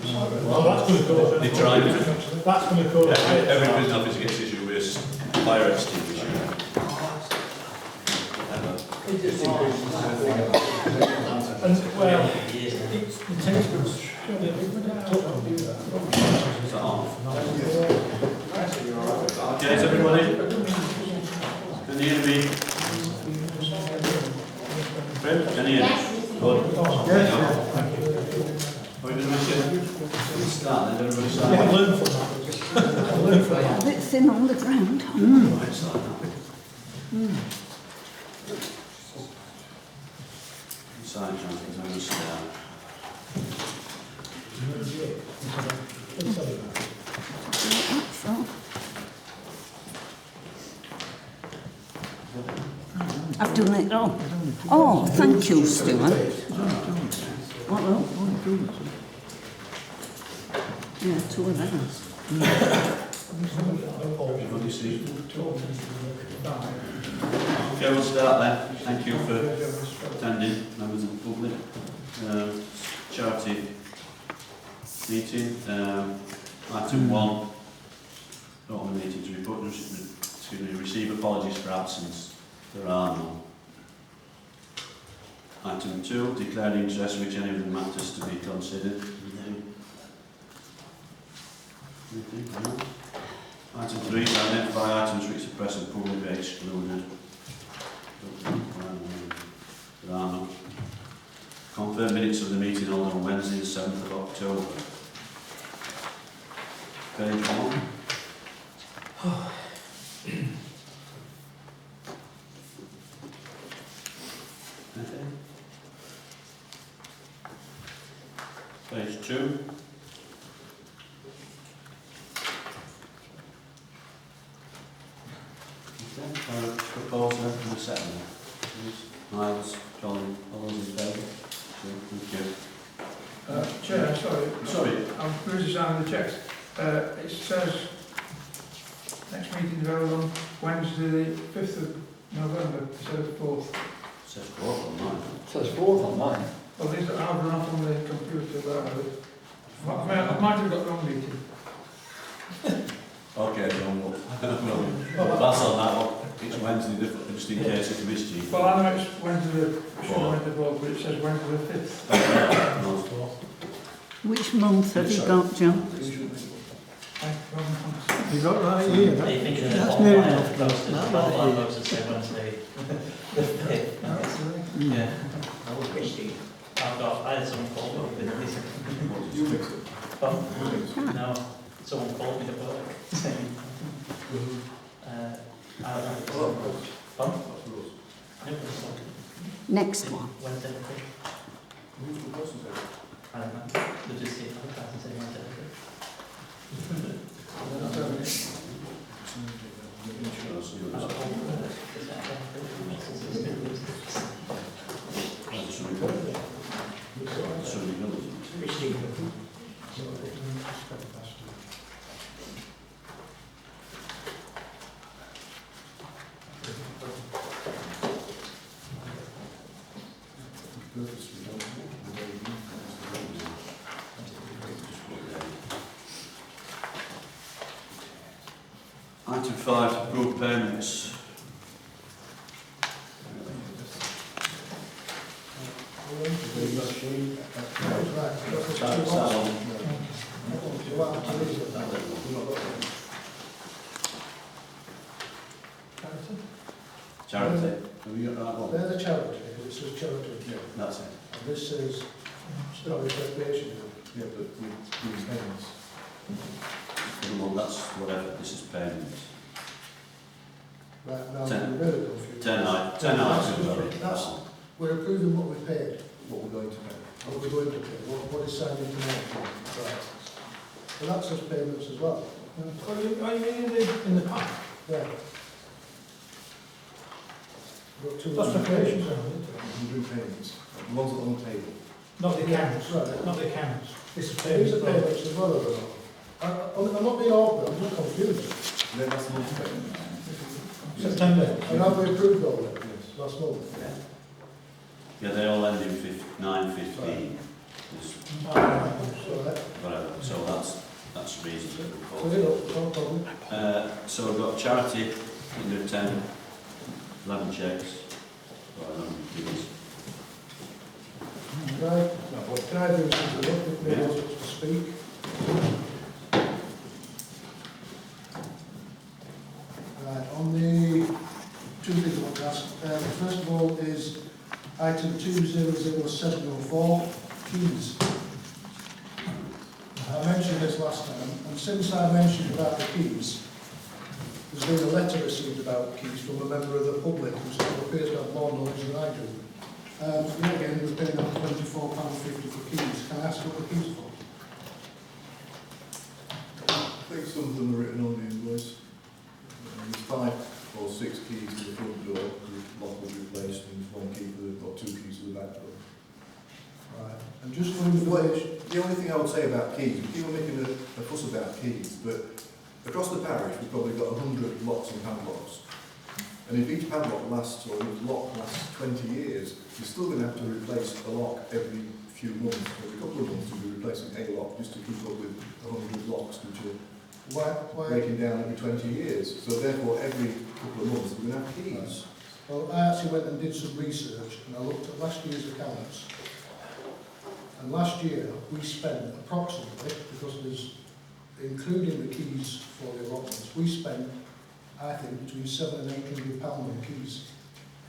Well, that's going to cause... They tried it. That's going to cause... Every prison officer gets issued with a fire extinguisher. And, well, it takes us... Okay, is everybody? Can you hear me? Fred, can you hear me? Good. Yes. Are we going to miss it? Start then, everybody start. Yeah, I've learned from that. I've learned from that. A bit thin on the ground. Right, start now. Sign something, I'm going to sit down. So, I've done it all. Oh, thank you, Stuart. Yeah, 2 of those. Everybody see? Okay, we'll start then. Thank you for attending, members of the public. Charity meeting. Item 1. Not on the meeting to report. Receive apologies for absence. There are none. Item 2. Declare the interest which any of the matters to be considered. Anything? No. Item 3 is identify items which the press and public are excluded. There are none. Confirm minutes of the meeting held on Wednesday the 7th of October. Page 1. Anything? Page 2. Proposer and a second. Miles, John, all those in favour? Thank you. Chair, Sorry. I'm busy signing the checks. It says next meeting is held on Wednesday the 5th of November instead of 4th. It says 4th on mine. It says 4th on mine. Well, these are I've run off on the computer where I live. I might have got the wrong meeting. Okay, John, well, that's on that one. It's Wednesday, just in case it's mischief. Well, I know it's Wednesday the 4th, but it says Wednesday the 5th. Which month have you got, John? You got right here. That's near enough. Yeah. I had someone call me with this. No, someone called me to work saying, Next one. Wednesday the 5th. I don't know. They'll just see it on the class and say Wednesday the 5th. Item 5, approve payments. Charity. Have you got that one? They're the charity, it says charity. Yeah. That's it. And this says storage recreation. Yeah, but with payments. Well, that's whatever. This is payments. Right, now Ten. I'm really confused. 10 items. That's, we're approving what we paid, What we're going to pay. what we're going to pay, what is signed into now. Right. And that says payments as well. Are you meaning in the pack? Yeah. Got two That's recreation zone, isn't it? We're doing payments. The ones that are on the table. Not the accounts, Right. not the accounts. This is These payments. are payments as well, are they not? I'm not being awkward, I'm just confused. Then that's the month's payment. September. And have we approved all that Yes. last month? Yeah, they all end in 9:15. So that, But clear up, no problem. So we've got charity, under 10, 11 checks, or 11 keys. Right, can I do something up if Yeah. anyone wants to speak? Right, on the two things I want to ask. First of all is item 200704, keys. I mentioned this last time, and since I mentioned about the keys, there's been a letter received about keys from a member of the public who still appears to have more knowledge than I do. Yet again, he was paying up £24.50 for keys. Can I ask what the keys are for? I think some of them are written on the invoice. There's 5 or 6 keys to the front door, the lock was replaced, and 1 key for the, or 2 keys to the back door. Right, and just for information, The only thing I would say about keys, people are making a fuss about keys, but across the parish we've probably got 100 locks and padlocks. And if each padlock lasts, or each lock lasts 20 years, you're still going to have to replace a lock every few months. Every couple of months you'll be replacing a lock just to keep up with 100 locks which are why, breaking down every 20 years. So therefore every couple of months we're going to have keys. well, I actually went and did some research, and I looked at last year's accounts. And last year, we spent approximately, because there's, including the keys for the allotments, we spent, I think, between £700 and £800 on keys.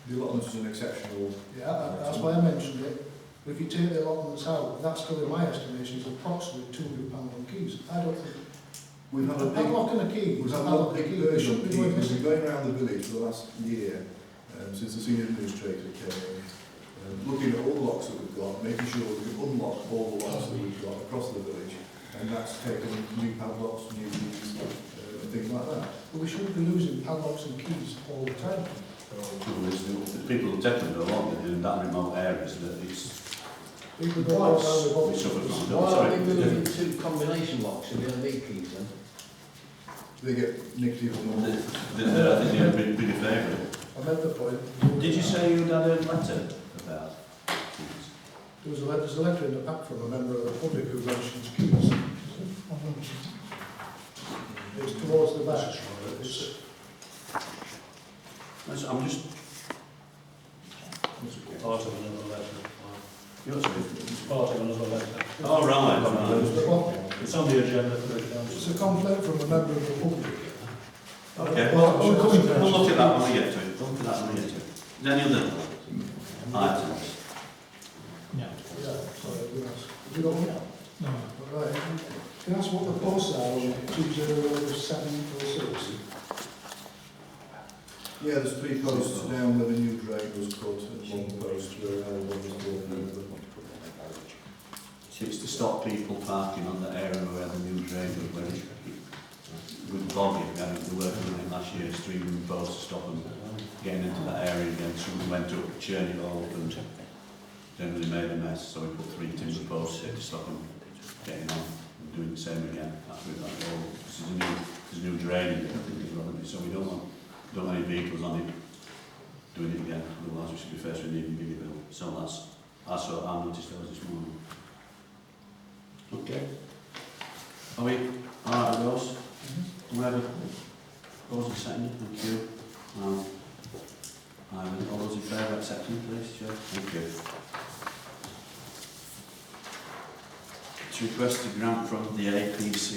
The allotments is an exceptional. Yeah, that's why I mentioned it. But if you take the allotments out, that's still, in my estimation, is approximately £200 on keys. I don't think... We've had A a big, padlock and a key. we've A had a padlock and a big key. burden They of shouldn't be keys. doing We've this. been going around the village for the last year, since the senior administrator came in, looking at all the locks that we've got, making sure we can unlock all the locks that we've got across the village, and that's taken new padlocks, new keys, and things like that. But we shouldn't be losing padlocks and keys all the time. The people who take them to a lot in that remote areas that it's People go around with all we suffer from. Why Sorry. are we moving to combination locks if we don't need keys then? They get nicked even more. I think they're pretty favourite. I meant the point. Did you say you had a letter about keys? There's a letter in the pack from a member of the public who mentions keys. It's towards the back. It's, I'm just. Part of another letter. You're sorry. It's part of another letter. Oh, right. it's the bottom. It's on the agenda for the council. It's a complaint from a member of the public. Okay, Well, we'll look at that when we get to it. We'll look at that when we get to it. Is there any other items? Yeah. Yeah, sorry, I didn't ask. Have you got one? No. Right. Can I ask what the posts are on 200706? Yeah, there's 3 posts down where the new drain was cut, and 1 post where an old one was broken over. It's to stop people parking on the area where the new drain was ready. With logging, we had the work on it last year, 3 wooden posts to stop them getting into that area again. Someone went up, churning it all up and generally made a mess, so we put 3 timber posts here to stop them getting on and doing the same again. That's with that wall. There's a new drain in it, I think, as well, so we don't want any vehicles on it doing it again, otherwise we should be faced with an even bigger bill. So that's what I noticed those this morning. Okay. Are we alright with those? Do we have a closing second? Thank you. All those in favour of accepting, please, Chair? Thank you. To request a grant from the APC.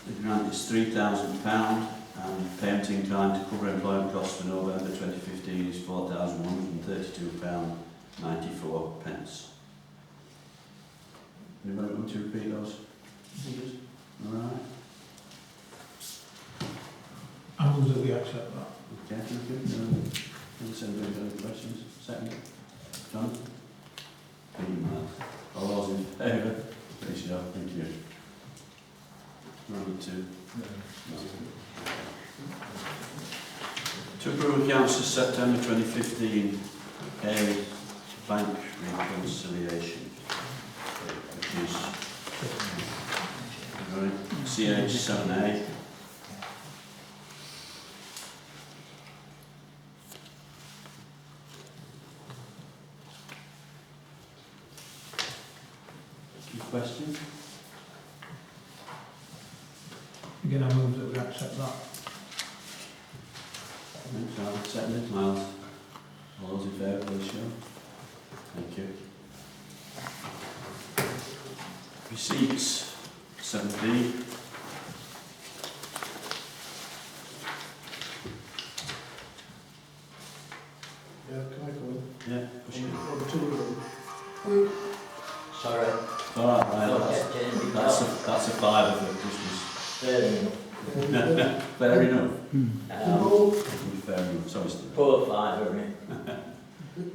The grant is £3,000 and payment in kind to cover employment costs for November 2015 is £4,132.94. Anybody want to repeat those figures? Alright. I move that we accept that. Okay, thank you. Does anybody have any questions? Second? John? All those in favour? Please show. Thank you. Number 2. To approve accounts for September 2015, a bank reconciliation, which is CH7A. question? Again, I move that we accept that. Thanks, Alan. Seconded, Miles. All those in favour, please show. Thank you. Receipts, 7D. Yeah, can I come in? Yeah, push it. On the two of them. Sorry. All right, Ryan, that's a fiver for Christmas. Fair enough. The bowl, Fair enough. Sorry, Steve. Poor five, isn't it?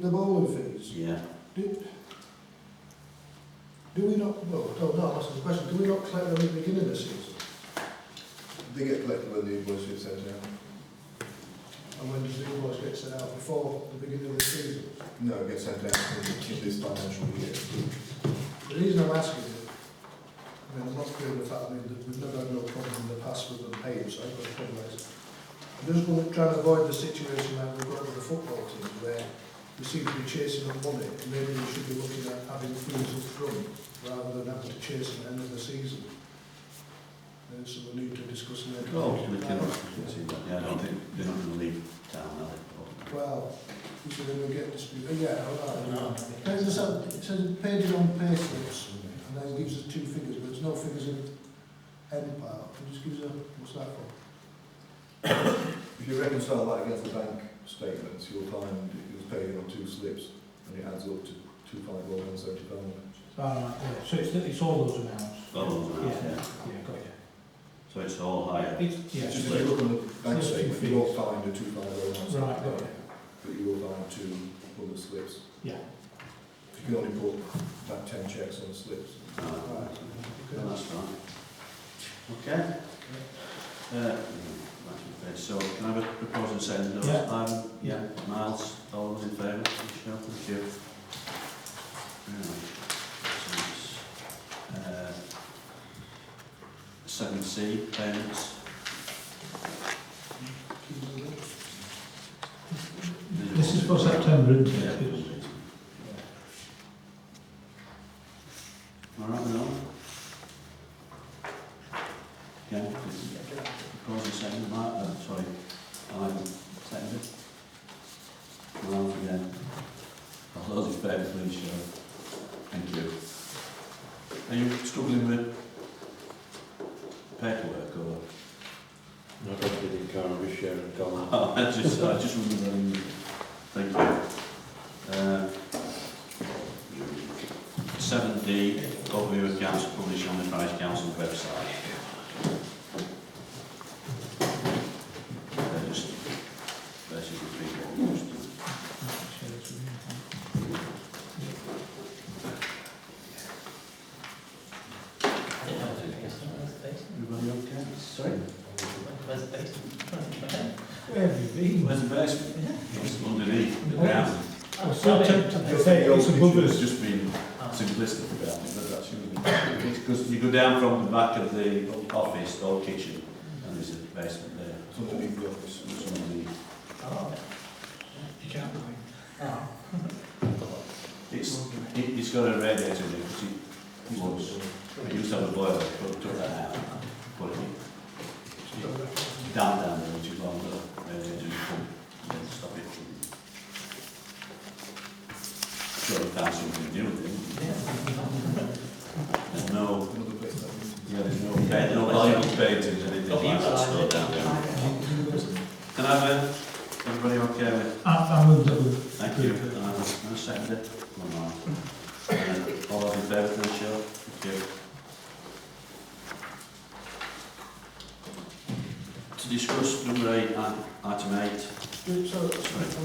the bowling fees, Yeah. do we not, no, that's the question, do we not collect them at the beginning of the season? They get collected when the invoice is sent out. And when does the invoice get sent out? Before the beginning of the season? No, it gets sent out in this financial year. The reason I'm asking it, I mean, I'm not clear with the fact, I mean, that we've never had no problem in the past with them paying, so I've got a problem with it. I'm just going to try and avoid the situation like we've got with the football team, where we seem to be chasing up money, and maybe we should be looking at having fees up front, rather than having to chase at the end of the season. So we need to discuss later. Oh, we can see that. Yeah, I don't think they're not going to leave town, are they? Well, so then we get this, yeah, all right. No. It says paid in on pay slips, and then it gives us two figures, but there's no figures in end part. It just gives a, what's that for? If you reconcile that against the bank statements, you'll find it was paid on 2 slips, and it adds up to 251,175. Right, yeah. So it's all those amounts. All those amounts, Yeah, yeah. yeah, got you. So it's all higher. It's, yeah, It's just if you look on the bank Just two statement, you won't fees. find a 251,175, right, got you. but you will find 2 other slips. Yeah. You can only put about 10 checks on the slips. Right. Okay. Well, that's right. Okay. So can I have a proposal and send those? Yeah. Yeah. Miles, all those in favour? Michelle, thank you. Right. So it's, 7C, payments. This is for September, isn't Yeah. it? All right, no? Yeah. Proposal second, Mark, sorry, I'm seconded. Miles again. All those in favour, please show. Thank you. Are you struggling with paperwork or? No, I didn't can't be sharing gone. Oh, I just wondering. Thank you. 7D, overview of accounts published on the Parish Council website. They're just basically people almost. Everybody okay? Sorry? Where's the basement? Where have you been? Where's the basement? It's underneath the ground. I was so tempted to say it's above It's us. just been simplistic about it, but that's usually because you go down from the back of the office or kitchen, and there's a basement there. It's underneath the office. It's underneath. Oh. You can't believe. Oh. It's got a radiator in it because it was. It used to have a boiler, but took that out. Put it down there, which is why the radiator is full. Then stop it. Sure, you found something new with it. There's no, Another place that means. yeah, there's no valuable paintings, anything like that stored down there. Can I have everybody okay with? I moved that we. Thank you. I'll second it. One more. All those in favour, please show. Thank you. To discuss number 8, item 8. Sorry, I'm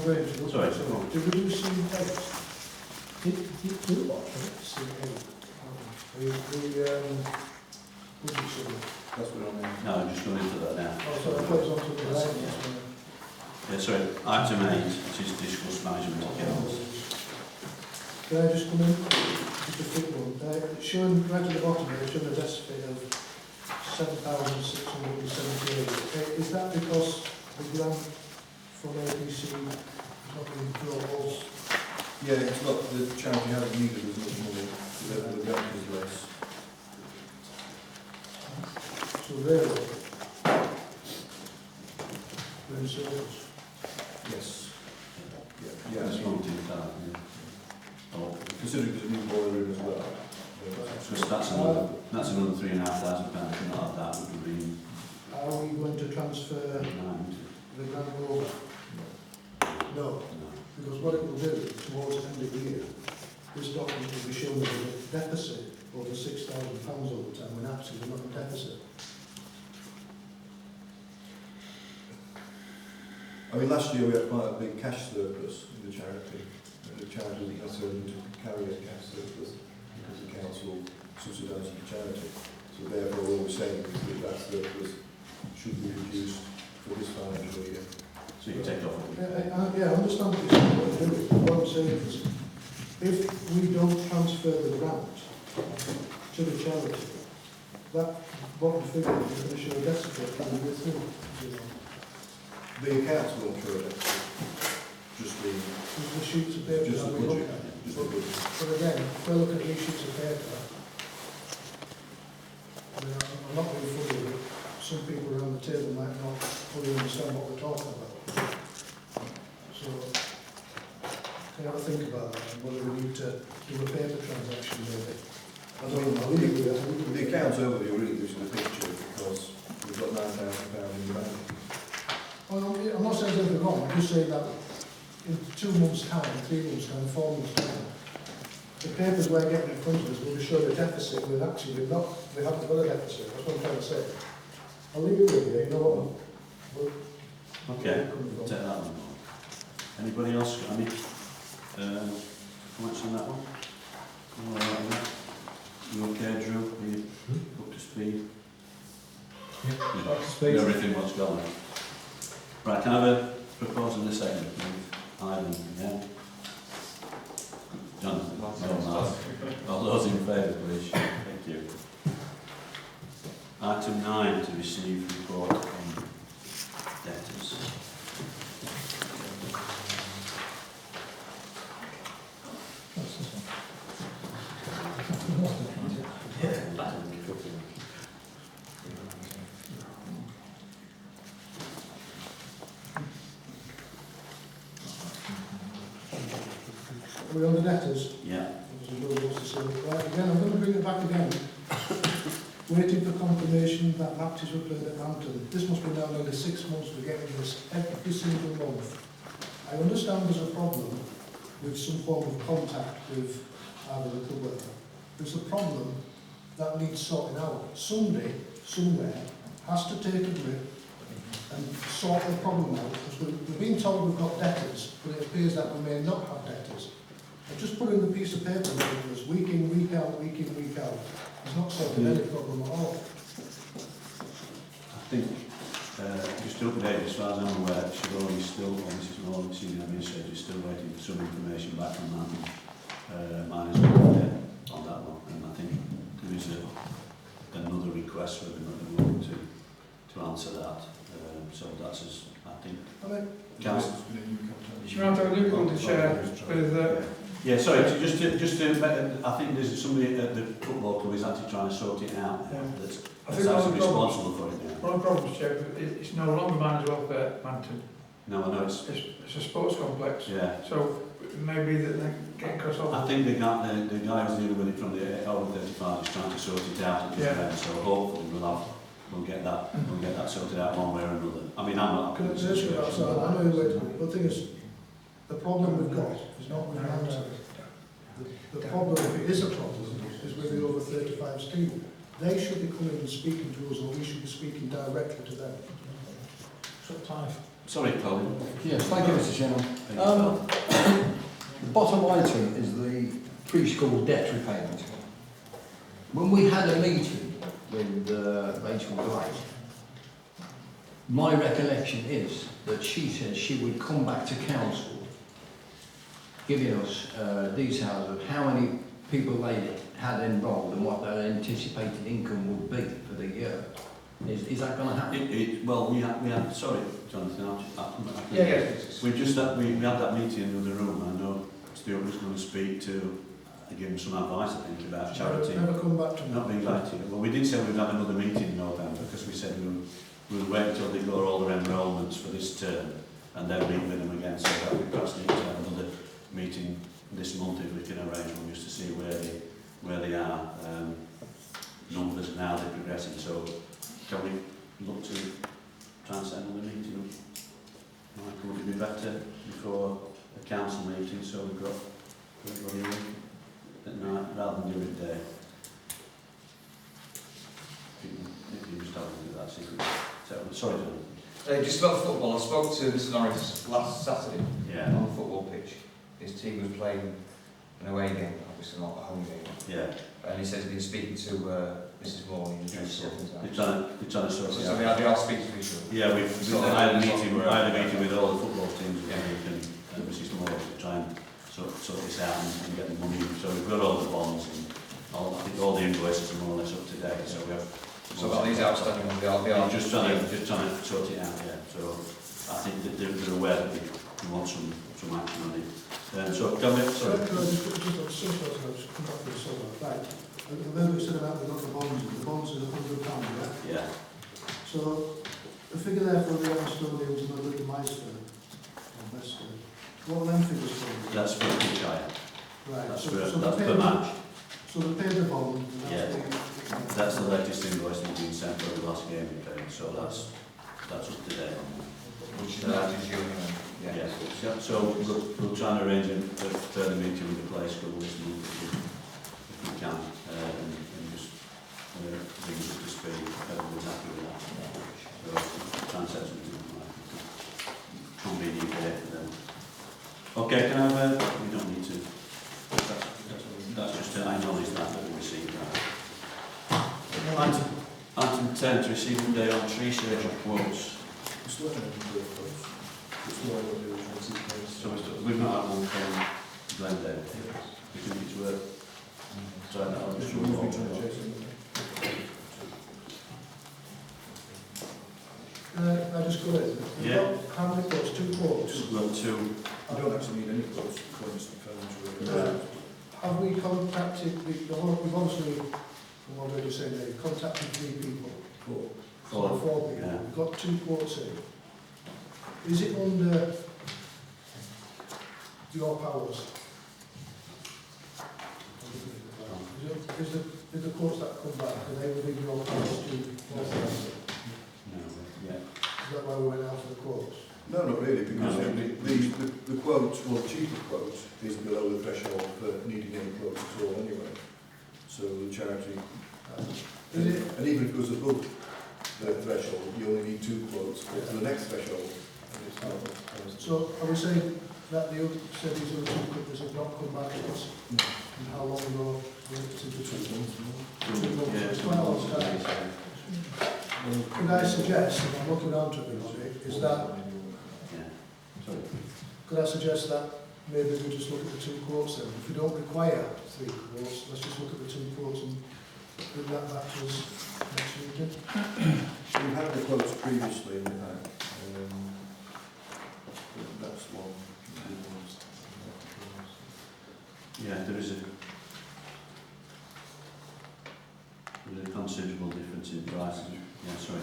going to look. Sorry. Did we do C8? Do what? C8. The budget summary. That's what I'm No, I'm just going into that now. Oh, sorry, I thought it was on to the line. Yeah, sorry, item 8, which is discuss management accounts. Can I just come in? Just a quick one. It's showing right at the bottom there, it's showing a deficit of 7,678. Is that because the grant from ABC is not being drawn? Yeah, it's not, the charity hasn't needed as much money, the grant is less. So really, we're in circles. Yes. Yeah, Yeah, yeah. it's going to the town, yeah. Oh, Considering there's a new boiler in as well. so that's another £3,500, something like that would be Are we going to transfer nine. the grant over? No, because what it will do towards the end of the year, this document will be shown as a deficit over £6,000 over time, when actually we're not in deficit. I mean, last year we had quite a big cash surplus in the charity. The charity wasn't necessarily to carry a cash surplus because the council subsidised the charity. So therefore, all we're saying is that that surplus should be reduced for this financial year. So you take off. Yeah, I understand what you're saying, what you're doing. What I'm saying is, if we don't transfer the grant to the charity, that bottom figure is going to show a deficit in the year through, you know. The accounts won't show it, just the Sheets of paper just that the we look budget. at. Just the budget. But again, if we're looking at these sheets of paper, I mean, I'm not being funny, but some people around the table might not fully understand what we're talking about. So, can you have a think about that, and whether we need to do a paper transaction maybe? I don't know, The accounts overview really gives you the picture because we've got £9,000 in the bank. Well, I'm not saying there's anything wrong, I'm just saying that in 2 months' time, 3 months' time, 4 months' time, the papers we're getting in front of us will be showing a deficit when actually we haven't got a deficit. That's what I'm trying to say. I'll leave it with you, you know what? Okay, take that one. Anybody else got any comments on that one? All right, you okay, Drew? Are you up to speed? Yeah, up to speed. Everything what's going on. Right, can I have a proposal in a second, please? Ivan, yeah? Jonathan? No, Mark. All those in favour, please. Thank you. Item 9, to receive report on debtors. What's this one? Are we on the debtors? Yeah. Right, again, I'm going to bring it back again. Waiting for confirmation that matches were played at Hampton. This must be now nearly 6 months we're getting this every single month. I understand there's a problem with some form of contact with either the club or whatever. There's a problem that needs sorting out. Somebody, somewhere, has to take a grip and sort the problem out, because we've been told we've got debtors, but it appears that we may not have debtors. I've just put in the piece of paper in front of us, week in, week out, week in, week out. It's not solving any problem at all. I think, just to update, as far as I'm aware, Siobhan is still, obviously, Siobhan, senior administrator, is still waiting for some information back from that management on that one. And I think there is another request for them at the moment to answer that. So that's as, I think, Council. Should we have to look on the chair with Yeah, sorry, just to, I think there's somebody at the football club is actually trying to sort it out now. That's I think actually one of the responsible for it now. one of the problems, Chair, it's no longer managed welfare Manton. No, I know it's, It's a sports complex. yeah. So maybe that they're getting cross over. I think the guy who's dealing with it from the over 35 is trying to sort it out at this Yeah. end, so hopefully we'll get that sorted out one way or another. I mean, I'm not. Can I say something about that? I know you're waiting, but the thing is, the problem we've got is not with Hampton. The problem, if it is a problem, is with the over 35s team. They should be coming and speaking to us, or we should be speaking directly to them. Sorry, Colin. Yes, thank you, Mr. Chairman. The bottom item is the preschool debt repayment. When we had a meeting with Rachel Gray, my recollection is that she said she would come back to council giving us details of how many people they had enrolled and what their anticipated income would be for the year. Is that going to happen? Well, we had, sorry, Jonathan, Yeah. we had that meeting in the other room. I know Stuart was going to speak to to give them some advice, I think, about charity. Never come back to me. Not being invited. Well, we did say we'd have another meeting in November because we said we would wait until they got all their enrolments for this term and then meet with them again. So that we perhaps need to have another meeting this month if we can arrange one just to see where they are. Numbers and how they're progressing. So can we look to try and set another meeting up? Michael, would it be better before a council meeting so we've got everybody at night rather than do it day? If you just have a look at that secret. Sorry, John. Just about football, I spoke to Mr. Norris last Saturday Yeah. on the football pitch. His team was playing an away game, obviously not a home game. Yeah. And he says he's been speaking to Mrs. Morley and Yes, sort things They're out. trying to sort it So out. they are speaking to each other. Yeah, I had a meeting with all the football teams Yeah. and Mrs. Moore to try and sort this out and get the money. So we've got all the bonds and I think all the invoices are more or less up to date. So we have. So about these outstanding ones, they are Just trying to sort it out. Yeah. So I think that they're aware that we want some action on it. So can we? Sorry. Can I just on social, I just come back to the solar, right? Remember we said about the bonds is £100, yeah? Yeah. So the figure there for the Estonians and the little Meister, or Mester, what are them figures for? That's for the Shire. Right, That's so per they match. So they paid the bond, and Yeah. that's That's the latest invoice that's been sent for the last game we played. So that's up to date. which is not as you. Yes. So we'll try and arrange a further meeting with the play school this month if we can, and just bring us up to speed. Everyone's happy with that. So try and set something like convenient date for them. Okay, can I have we don't need to. That's just to acknowledge that we received that. Item 10 to receive a day on tree surgery quotes. It's not going to be close. It's not going to be close. So we've not had one from Glendale. We think it's worth trying that on. Should we be trying to chase it? I just go in. Yeah. How many quotes? 2 quotes? We've got two. You don't actually need any quotes according to the financial. Have we contacted we've obviously, from what we're saying there, contacted 3 people. 4 people. Yeah. We've got 2 quotes in. Is it under your powers? Is the quotes that come back, are they within your powers to authorize it? No, yeah. Is that why we went out for the quotes? No, not really, because No. the quote, or cheaper quote, is below the threshold for needing any quotes at all anyway. So the charity, Is it, and even if it goes above the threshold, you only need 2 quotes to the next threshold. so are we saying that the other, said these other 2 companies have not come back to us? And how long ago? Since the 2 months? 2 months, Yeah, it's quite a long time. Could I suggest, and I'm looking down to everybody, is that, Yeah. Sorry. could I suggest that maybe we just look at the 2 quotes then? If we don't require 3 quotes, let's just look at the 2 quotes and bring that back to us next meeting. We've had the quotes previously in the pack. That's one. Yeah, there is a considerable difference in prices. Yeah, sorry.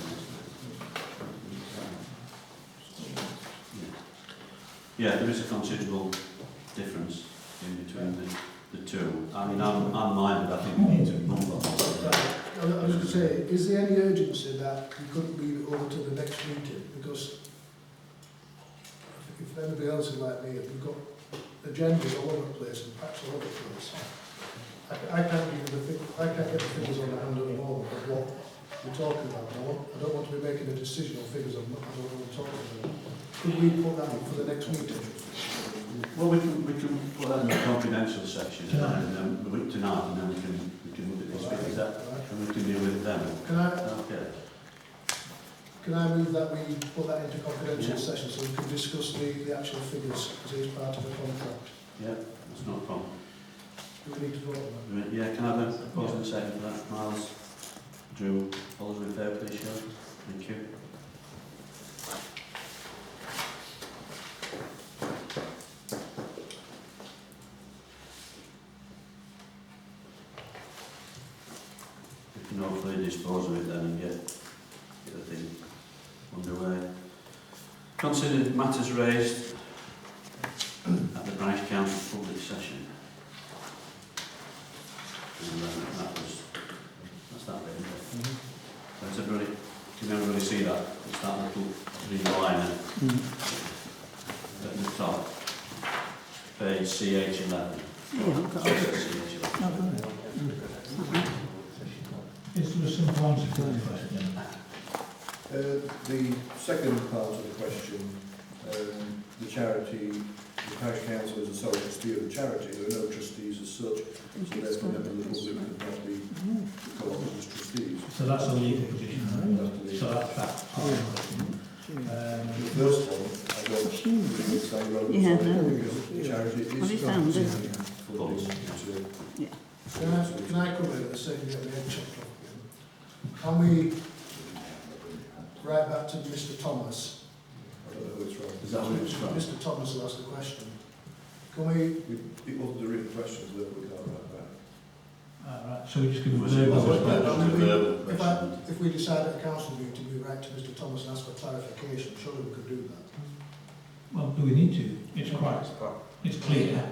Yeah, there is a considerable difference in between the 2. I mean, I'm minded. I think we need to move on. I was going to say, is there any urgency that we couldn't move it over to the next meeting? Because if anybody else is like me, if we've got agendas all over the place and packs all over the place, I can't give you I can't get the figures on the hand at the moment of what we're talking about. I don't want to be making a decision on figures I don't know what we're talking about. Could we put that in for the next meeting? Well, we can put that in the confidential section tonight, and then we look at this figures and we can deal with it then. Can I Okay. move that we put that into confidential Yeah. session so we can discuss the actual figures as it is part of the contract? Yeah, that's not a problem. Do we need to vote on that? Yeah, can I have a proposal and second for that? Miles, Drew, all those in favour, please show. Thank you. dispose of it then and get the thing underway. Consider matters raised at the Parish Council public session. And that's that bit, isn't it? Does everybody, can everybody see that? It's that little green line at the top. Page CH11. Yeah, I've got it. CH11. Is there a simple answer to the question? The second part of the question, the charity, the parish council is a sole trustee of the charity. There are no trustees as such, so therefore members of the public could not be co-opted as trustees. So that's a legal position, right? That's the legal. So that's The first one, I don't think it's very relevant Yeah, to no. because the charity is Well, it sounds, fully into Can I come in at the second get the head chopped off again? Can we, right back to Mr Thomas, I don't know who it's from. Is that where it's from? Mr Thomas will ask the question. Can we, It wasn't a written question, so we can't write back. right. So we just give a Was it- verbal was it- response. was it a verbal if question? if we decide at a council meeting, we write to Mr Thomas and ask for clarification, surely we could do that. Well, do we need to? It's quite, it's clear.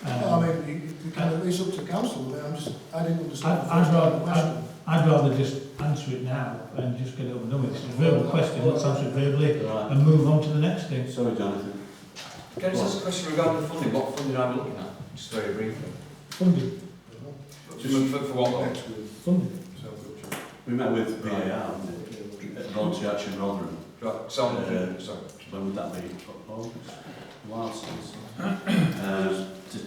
Well, I mean, you can, it's up to council, I didn't understand the I'd first part of the rather, question. I'd rather just answer it now and just get it over and done with. It's a verbal question, let's answer it verbally Right. and move on to the next thing. Sorry, Jonathan. Can I just ask a question regarding the funding? What funding are we looking at? Just very briefly. Funding, For what goal? Next with funding. self-culture. We met with VAR, Voluntary Action Rotherham. Right, so sorry. When would that be? August? A while since.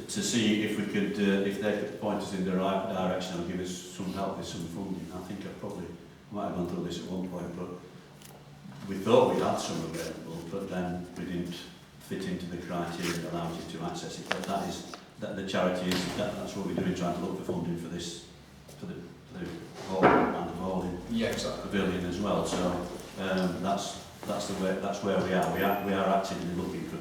To see if we could, if they could point us in the right direction and give us some help with some funding. I think I probably might have gone through this at one point, but we thought we had some available, but then we didn't fit into the criteria that allows you to access it. But that is, that the charity is, that's what we're doing, trying to look for funding for this, for the hall and the bowling Yeah, exactly. pavilion as well. So that's the way, that's where we are. We are actively looking for,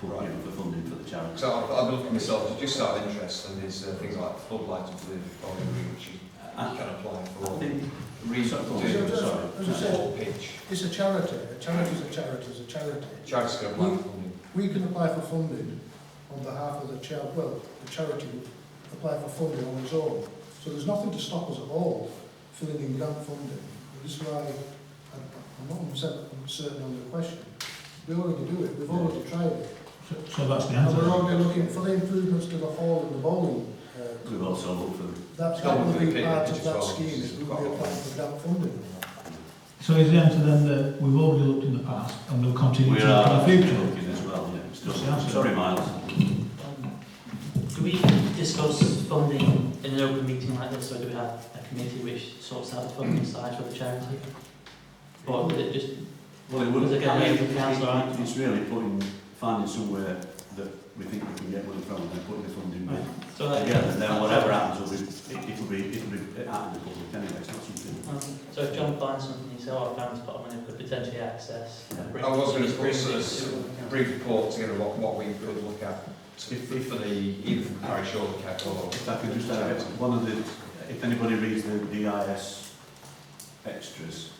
you know, for funding for the charity. So I've been looking myself, just out of interest, and there's things like floodlights for the bowling green, which you can apply for. I think, Reason to As I said, do pitch. it's a charity, a charity's a charity, is a charity. Charities can apply for funding. We can apply for funding on behalf of the the charity would apply for funding on its own. So there's nothing to stop us at all filling in grant funding. This is why I'm not certain on the question. We already do it, we've already tried it. So that's the And answer. we're already looking for the improvements to the hall and the bowling. we've also looked for, That Going will for the be picnic part as of that well, scheme, which is is we will quite be a applying for grant funding. So is the answer then that we've already looked in the past and we'll continue we to look in are the future? looking as well. Yeah. Still, That's the answer. sorry, Miles. Do we discuss funding in an open meeting like this, or do we have a committee which sorts out the funding side for the charity? Or would it just, Well, it Was it I going mean, to council, right? it's really finding somewhere that we think we can get money from and then putting the funding with so like, together. And then whatever happens, it'll be out in the public anyway. It's not something. so if John finds something, you say, oh, I found this pot of money, we could potentially access. I was going to put a brief report together what we could look at for the either from parish or the capital. If I could just add, one of the, if anybody reads the DIS extras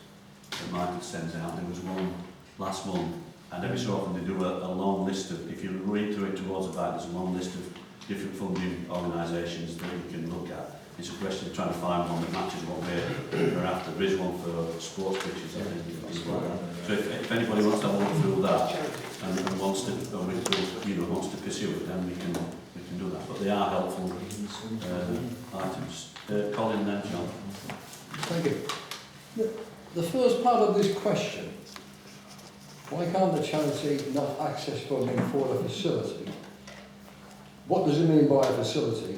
that Michael sends out, there was one last month, and every so often they do a long list of, if you read through it towards the back, there's a long list of different funding organisations that you can look at. It's a question of trying to find one that matches what we're after. There is one for sports pitches, I think, and things like that. So if anybody wants to have a look through that and wants to, wants to pursue it, then we can do that. But they are helpful items. Colin, then John. Thank you. The first part of this question, why can't the charity not access funding for a facility? What does it mean by a facility?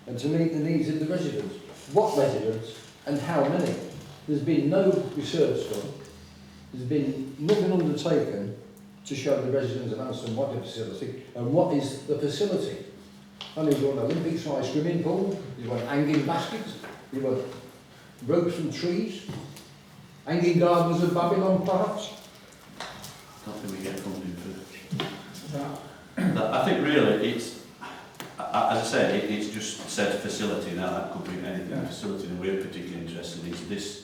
And to meet the needs of the residents. What residents and how many? There's been no research done. There's been nothing undertaken to show the residents of Anston what the facility and what is the facility. I mean, you want an Olympic-sized swimming pool, you want hanging baskets, you want ropes from trees, hanging gardens of Babylon, perhaps. I don't think we get funding for that. I think really it's, I as I say, it's just said facility, now that could be anything, facility, and we're particularly interested in this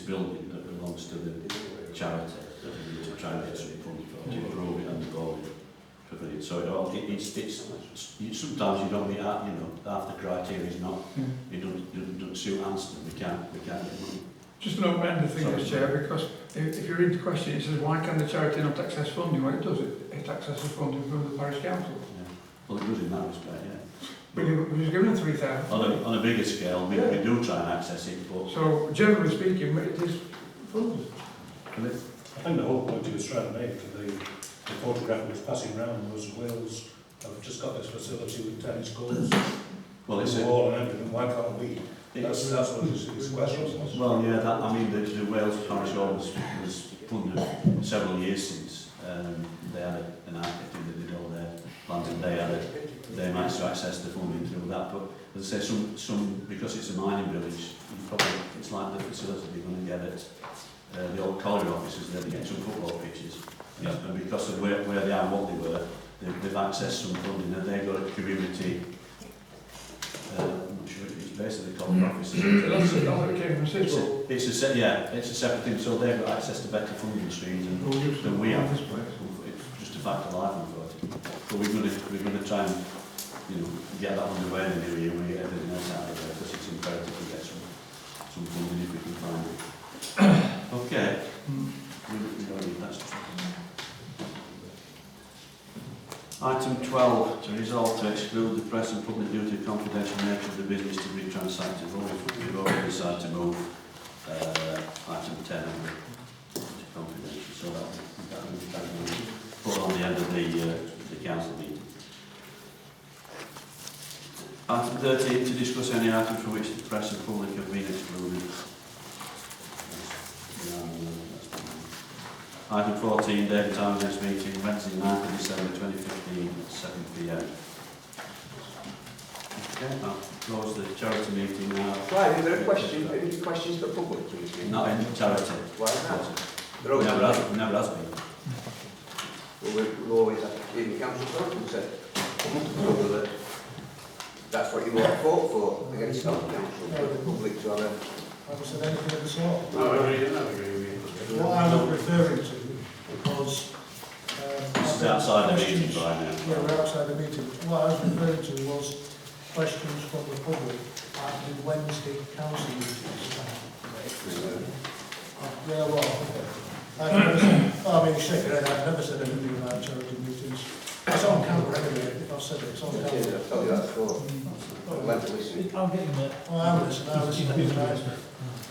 building that belongs to the charity, that we need to try and get some funding for, to improve it and develop it. So it's sometimes you don't meet half the criteria is not, it doesn't suit Anston, we can't get money. Just an open-ended thing, Mr. Chair, because if you read the question, it says, why can the charity not access funding? Well, it does. It accesses funding from the parish council. Yeah. Well, it does in that respect, yeah. But he was given 3,000. On a bigger scale, we do try and access it, but... So, generally speaking, it is funded. I think the whole point he was trying to make, the photograph he was passing around was Wales have just got this facility with tennis courts, well, it's wall and everything, why can't we? That's what his question was. Well, yeah, the Wales Parish Orders was funded several years since. They had an architect that did all their plans, and they managed to access the funding through that. But as I say, some because it's a mining village, it's like the facility you're going to get at the old colliery offices. They're getting some football pitches, and because of where they are and what they were, they've accessed some funding, and they've got a community. I'm not sure it's basically the colliery offices. It's a separate thing. So they've got access to better funding streams than we have. It's just a fact of life, unfortunately. But we're going to try and get that underway in the new year when we get everything else out of there, because it's imperative to get some funding if we can find it. Okay. We don't need that stuff. Item 12, to resolve to exclude the press and public due to the confidential nature of the business to be transacted. We've already decided to move item 10 to confidential, so that will be put on the end of the council meeting. Item 13, to discuss any item for which the press and public have been excluded. Item 14, date and time of next meeting, Wednesday 9th of December 2015 at 7 p.m. Okay, I'll close the charity meeting now. Right, is there a question? Any questions for the public, please? Not in charity. Why not? Never has been. Well, we always have to keep the council talking, said. That's what you want to vote for, against the council, for the public to have a... Have said anything of the sort? No, I agree with you. What I was referring to, because... This is outside the meeting by now. Yeah, we're outside the meeting. What I was referring to was questions from the public at the Wednesday council meetings. Yeah, well, I mean, shake your head, I've never said anything about charity meetings. It's on camera anyway, if I've said it, it's on camera. I'll tell you that for... I'm getting there. Oh, I'm listening, I'm listening.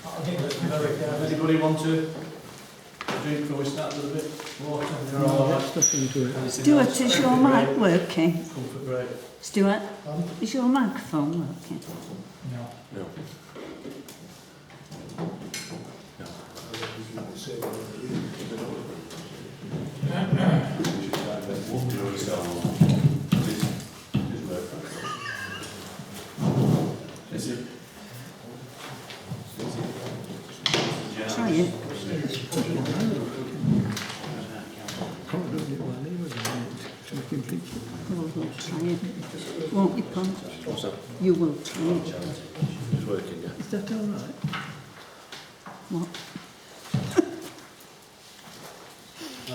I'm getting listening very carefully. Anybody want to drink before we start with a bit of water? You're all right. Stuart, is your mic working? Comfort break. Stuart, is your microphone working? No. Is it? Try it. Oh, we'll try it. Won't you, Pom? What's that? You will try it. It's working, yeah. Is that all right? What?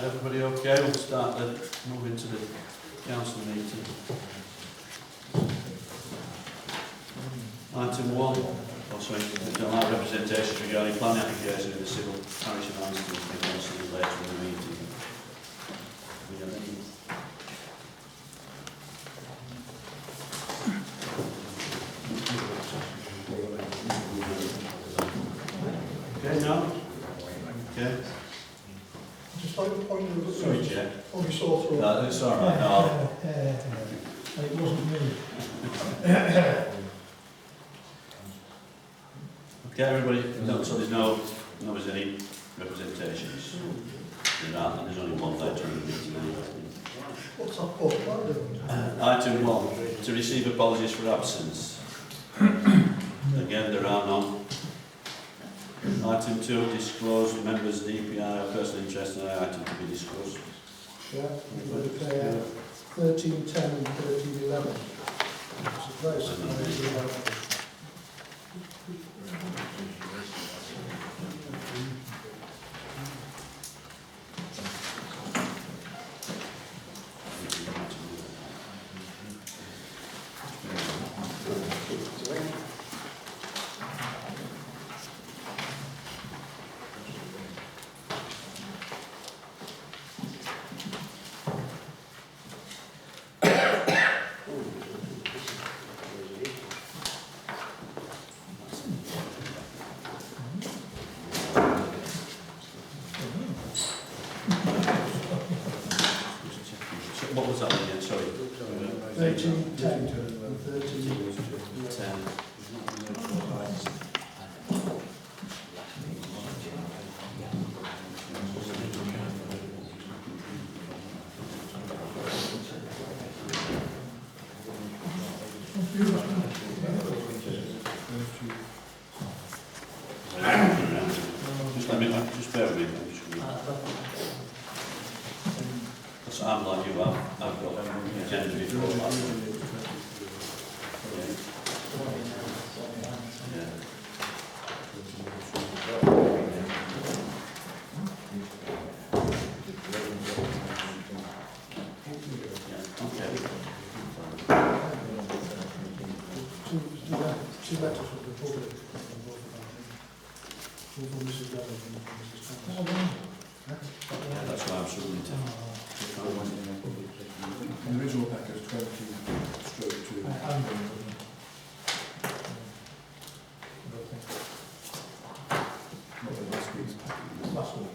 Everybody okay? We'll start the move into the council meeting. Item 1, the live representation regarding planning application of the civil parish of Anston to be considered later in the meeting. We have any? Okay, no? Okay. Just like the point of the... Sorry, Chair. Oh, you saw through. No, it's all right. No. And it wasn't me. Okay, everybody. No, so there's any representations. There aren't, and there's only one later in the meeting anyway. What's up, Paul? What are you doing? Item 1, to receive apologies for absence. Again, there are none. Item 2, disclose members' DPI or personal interest in an item to be discussed. Yeah, we've got to pay 13.10 and 13.11. It's a place that I really like. What was that again? Sorry. 13, 10, and 13. 10. Just bear with me. So I'm like you, I've got an agenda before that. Yeah. Okay. Two letters from the public. One from Mrs. Dowling and one from Mrs. Thomas. Yeah, that's why I'm struggling to find one. In the original pack is 20/2. Not the last week's pack. Last one.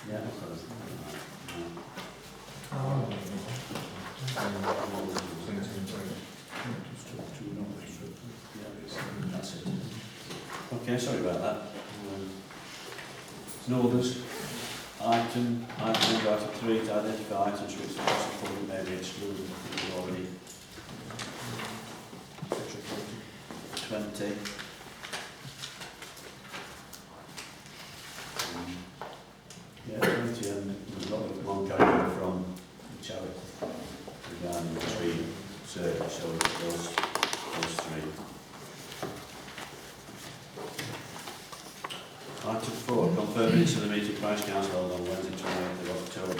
Yeah, I've got it. Yeah, that's it. Okay, sorry about that. No others. Item 3 to identify items which the possible public may be excluded. We've already 20. Yeah, 20, and we've got one carrying from the charity regarding the tree service, so those 3. Item 4, confirm minutes of the meeting Parish Council held on Wednesday 28th of October.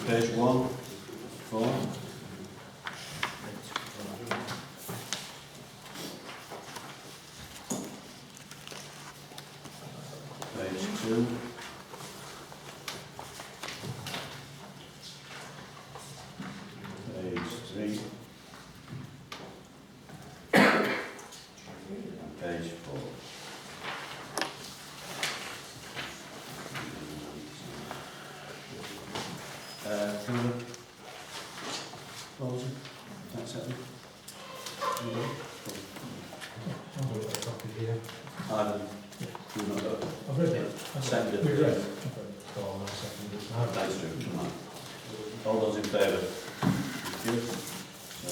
Page 1, 4. Page 2. Page 3. Page 4. Can we close it? That's it. Ivan, you've not got it. I've read it. Second it. We've read it. Thanks, Drew. Come on. All those in favour? Thank you. So,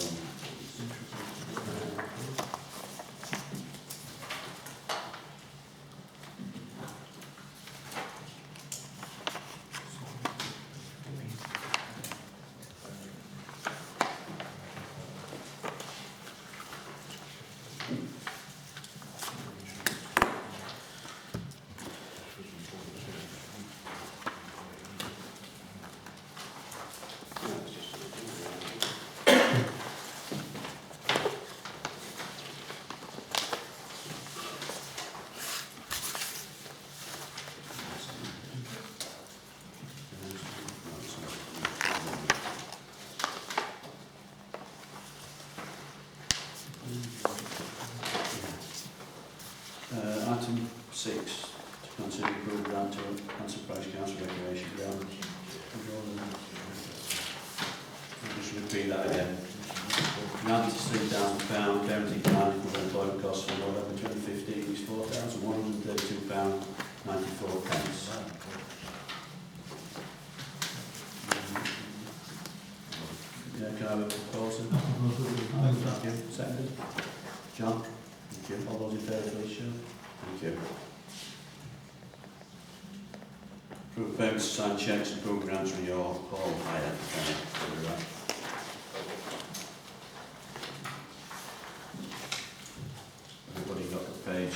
item 6, to consider approval grant to Anston Parish Council Recreation Ground. I'll just repeat that again. Grant is £3,000, guaranteed grant for employment costs for November 2015 is £4,132.94. I would propose it. Thank you. Seconded. John? Thank you. All those in favour, please show. Thank you. Approve payments to sign cheques and approve grants for your hall hire. Everybody got the page?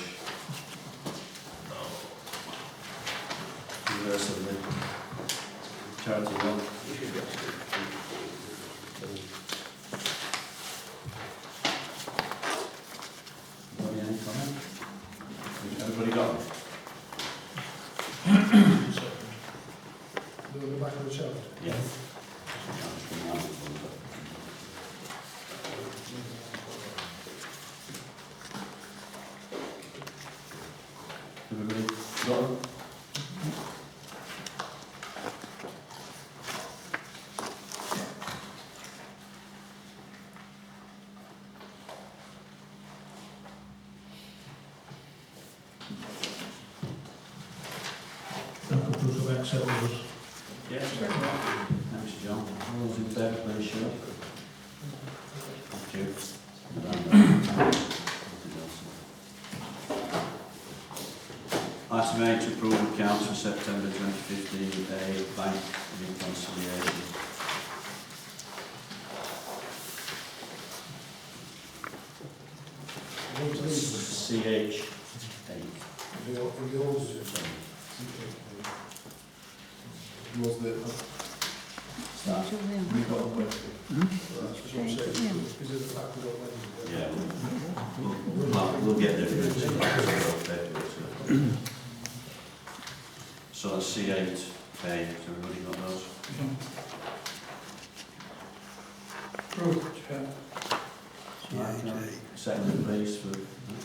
Reverse of the charity one. Anybody any comment? Everybody got it? The back of the chart. Yeah. Everybody got it? Proof of accept was. Yeah. Thanks, John. All those in favour, please show. Thank you. Item 8 to approve accounts for September 2015, a bank reconciliation. CH 8. In the orders, Was the, Start. we've got a question. that's just what I'm saying. Is it the back of the Wednesday? Yeah. We'll get there eventually. So that's C8A. Has everybody got those? Approved, Chair. Right, second please for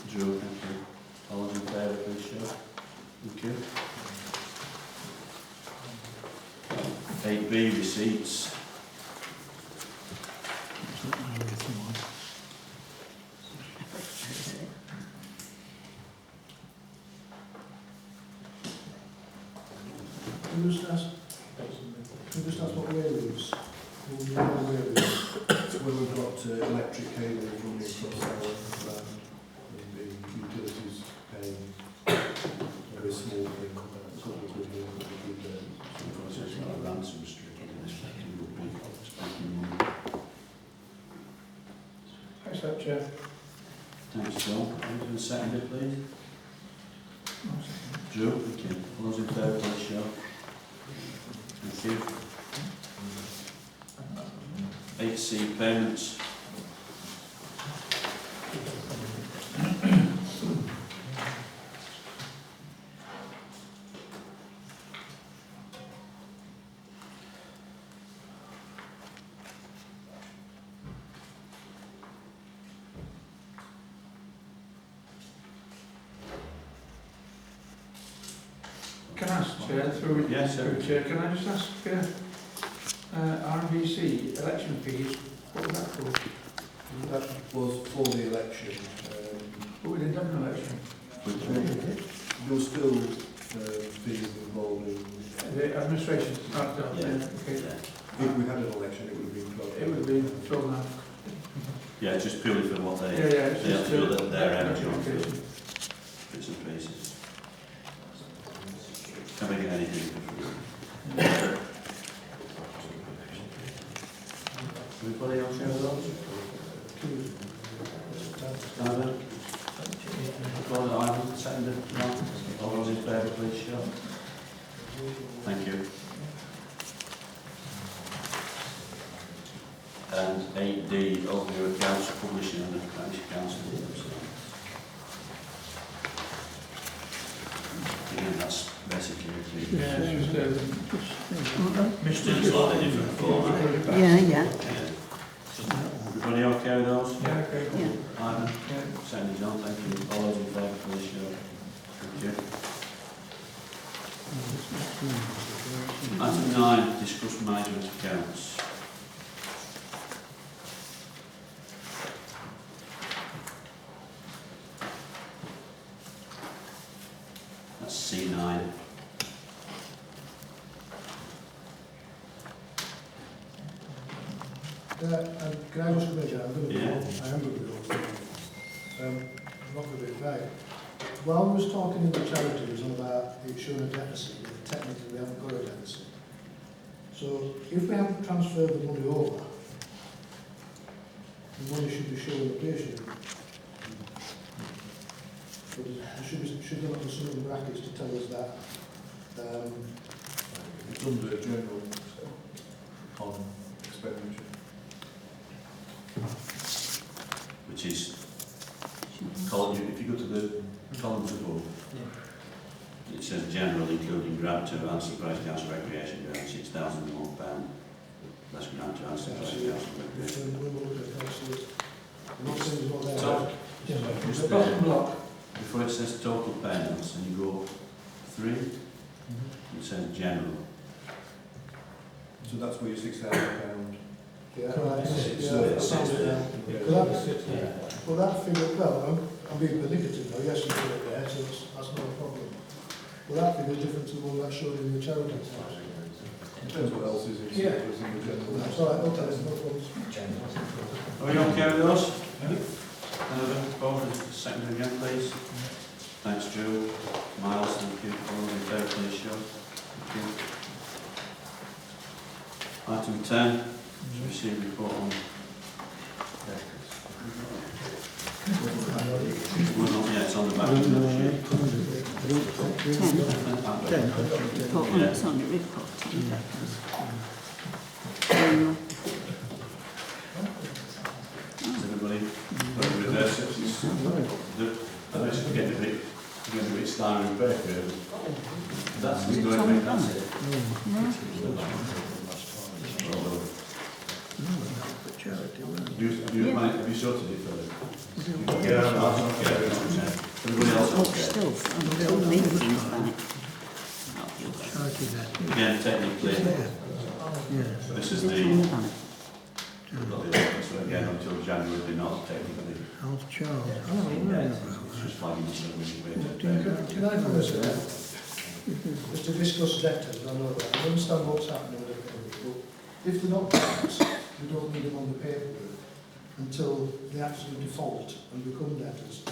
Drew. Thank you. All those in favour, please show. Thank you. 8B, receipts. Can you just ask what way it is? So when we've got electric cables running across our land, the utilities paying a very small thing, a couple of quid here, a couple of quid there. So it's not a ransom street in this would be Thanks, that, Chair. Thanks, John. And seconded, please. Drew, thank you. All those in favour, please show. Thank you. 8C, payments. Can I ask, Chair, through Yes, sir. through Chair, can I just ask, RBC election fees, what was that for? That was for the election. But we didn't have an election. There was still fees involved in, The administration, Yeah. okay. if we had an election, it would have been 12. It would be thrown out. Yeah, just purely for what they, Yeah, it's they have just to do their end job. notification. Bits and pieces. Can we get anything for free? Everybody else share those? Standard? Gordon, Ivan, seconded, Mark. All those in favour, please show. Thank you. And 8D, overview accounts, publishing and the parish council. Again, that's basically it. Yeah, it's just, It's slightly different format. Yeah. Everybody okay with those? yeah, okay. Yeah. Ivan? Yeah. Sandy John, thank you. All those in favour, please show. Thank you. Item 9, discuss management accounts. That's C9. And can I just come in here? I'm going to Yeah. I am going to go. I'm not going to be vague. While I was talking in the charity, it was on about it showing a deficit, but technically we haven't got a deficit. So if we haven't transferred the money over, the money should be showing the patient. But should there not be some in the brackets to tell us that It's under general on expenditure. Which is, column, if you go to the columns above, it says general including grant to Anston Parish Council Recreation Ground, £6,001. That's grant to Anston Parish Council Recreation. I'm not saying it's not there. So, The bottom block. before it says total payments, and you go 3, it says general. So that's where your £6,000. Yeah, Correct. yeah, I found it now. Well, that figure, well, I'm being negative now, yes, you put it there, so that's not a problem. Well, that figure is different to the one that's shown in the charity tax. Depends what else is in Yeah. in the general. That's all right, okay, no problems. Are we okay with those? Bob, second again, please. Thanks, Drew. Miles, thank you. All in favour, please show. Thank you. Item 10, receive report on. Well, not yet, it's on the back of the sheet. Report on, it's on the report. Is everybody reverse it? I'm just getting a bit starry and back here. That's the going that's it. Have you sorted it for them? Yeah, everybody else Oh, okay? still, I'm 2 meetings back. Again, technically, this is the, we've got the office, so again, until January, they're not technically. It's just flagging this up with Can I come as well? Just to discuss debtors, I know that, I understand what's happening with everything, but if they're not debtors, we don't need them on the paperwork until they actually default and become debtors.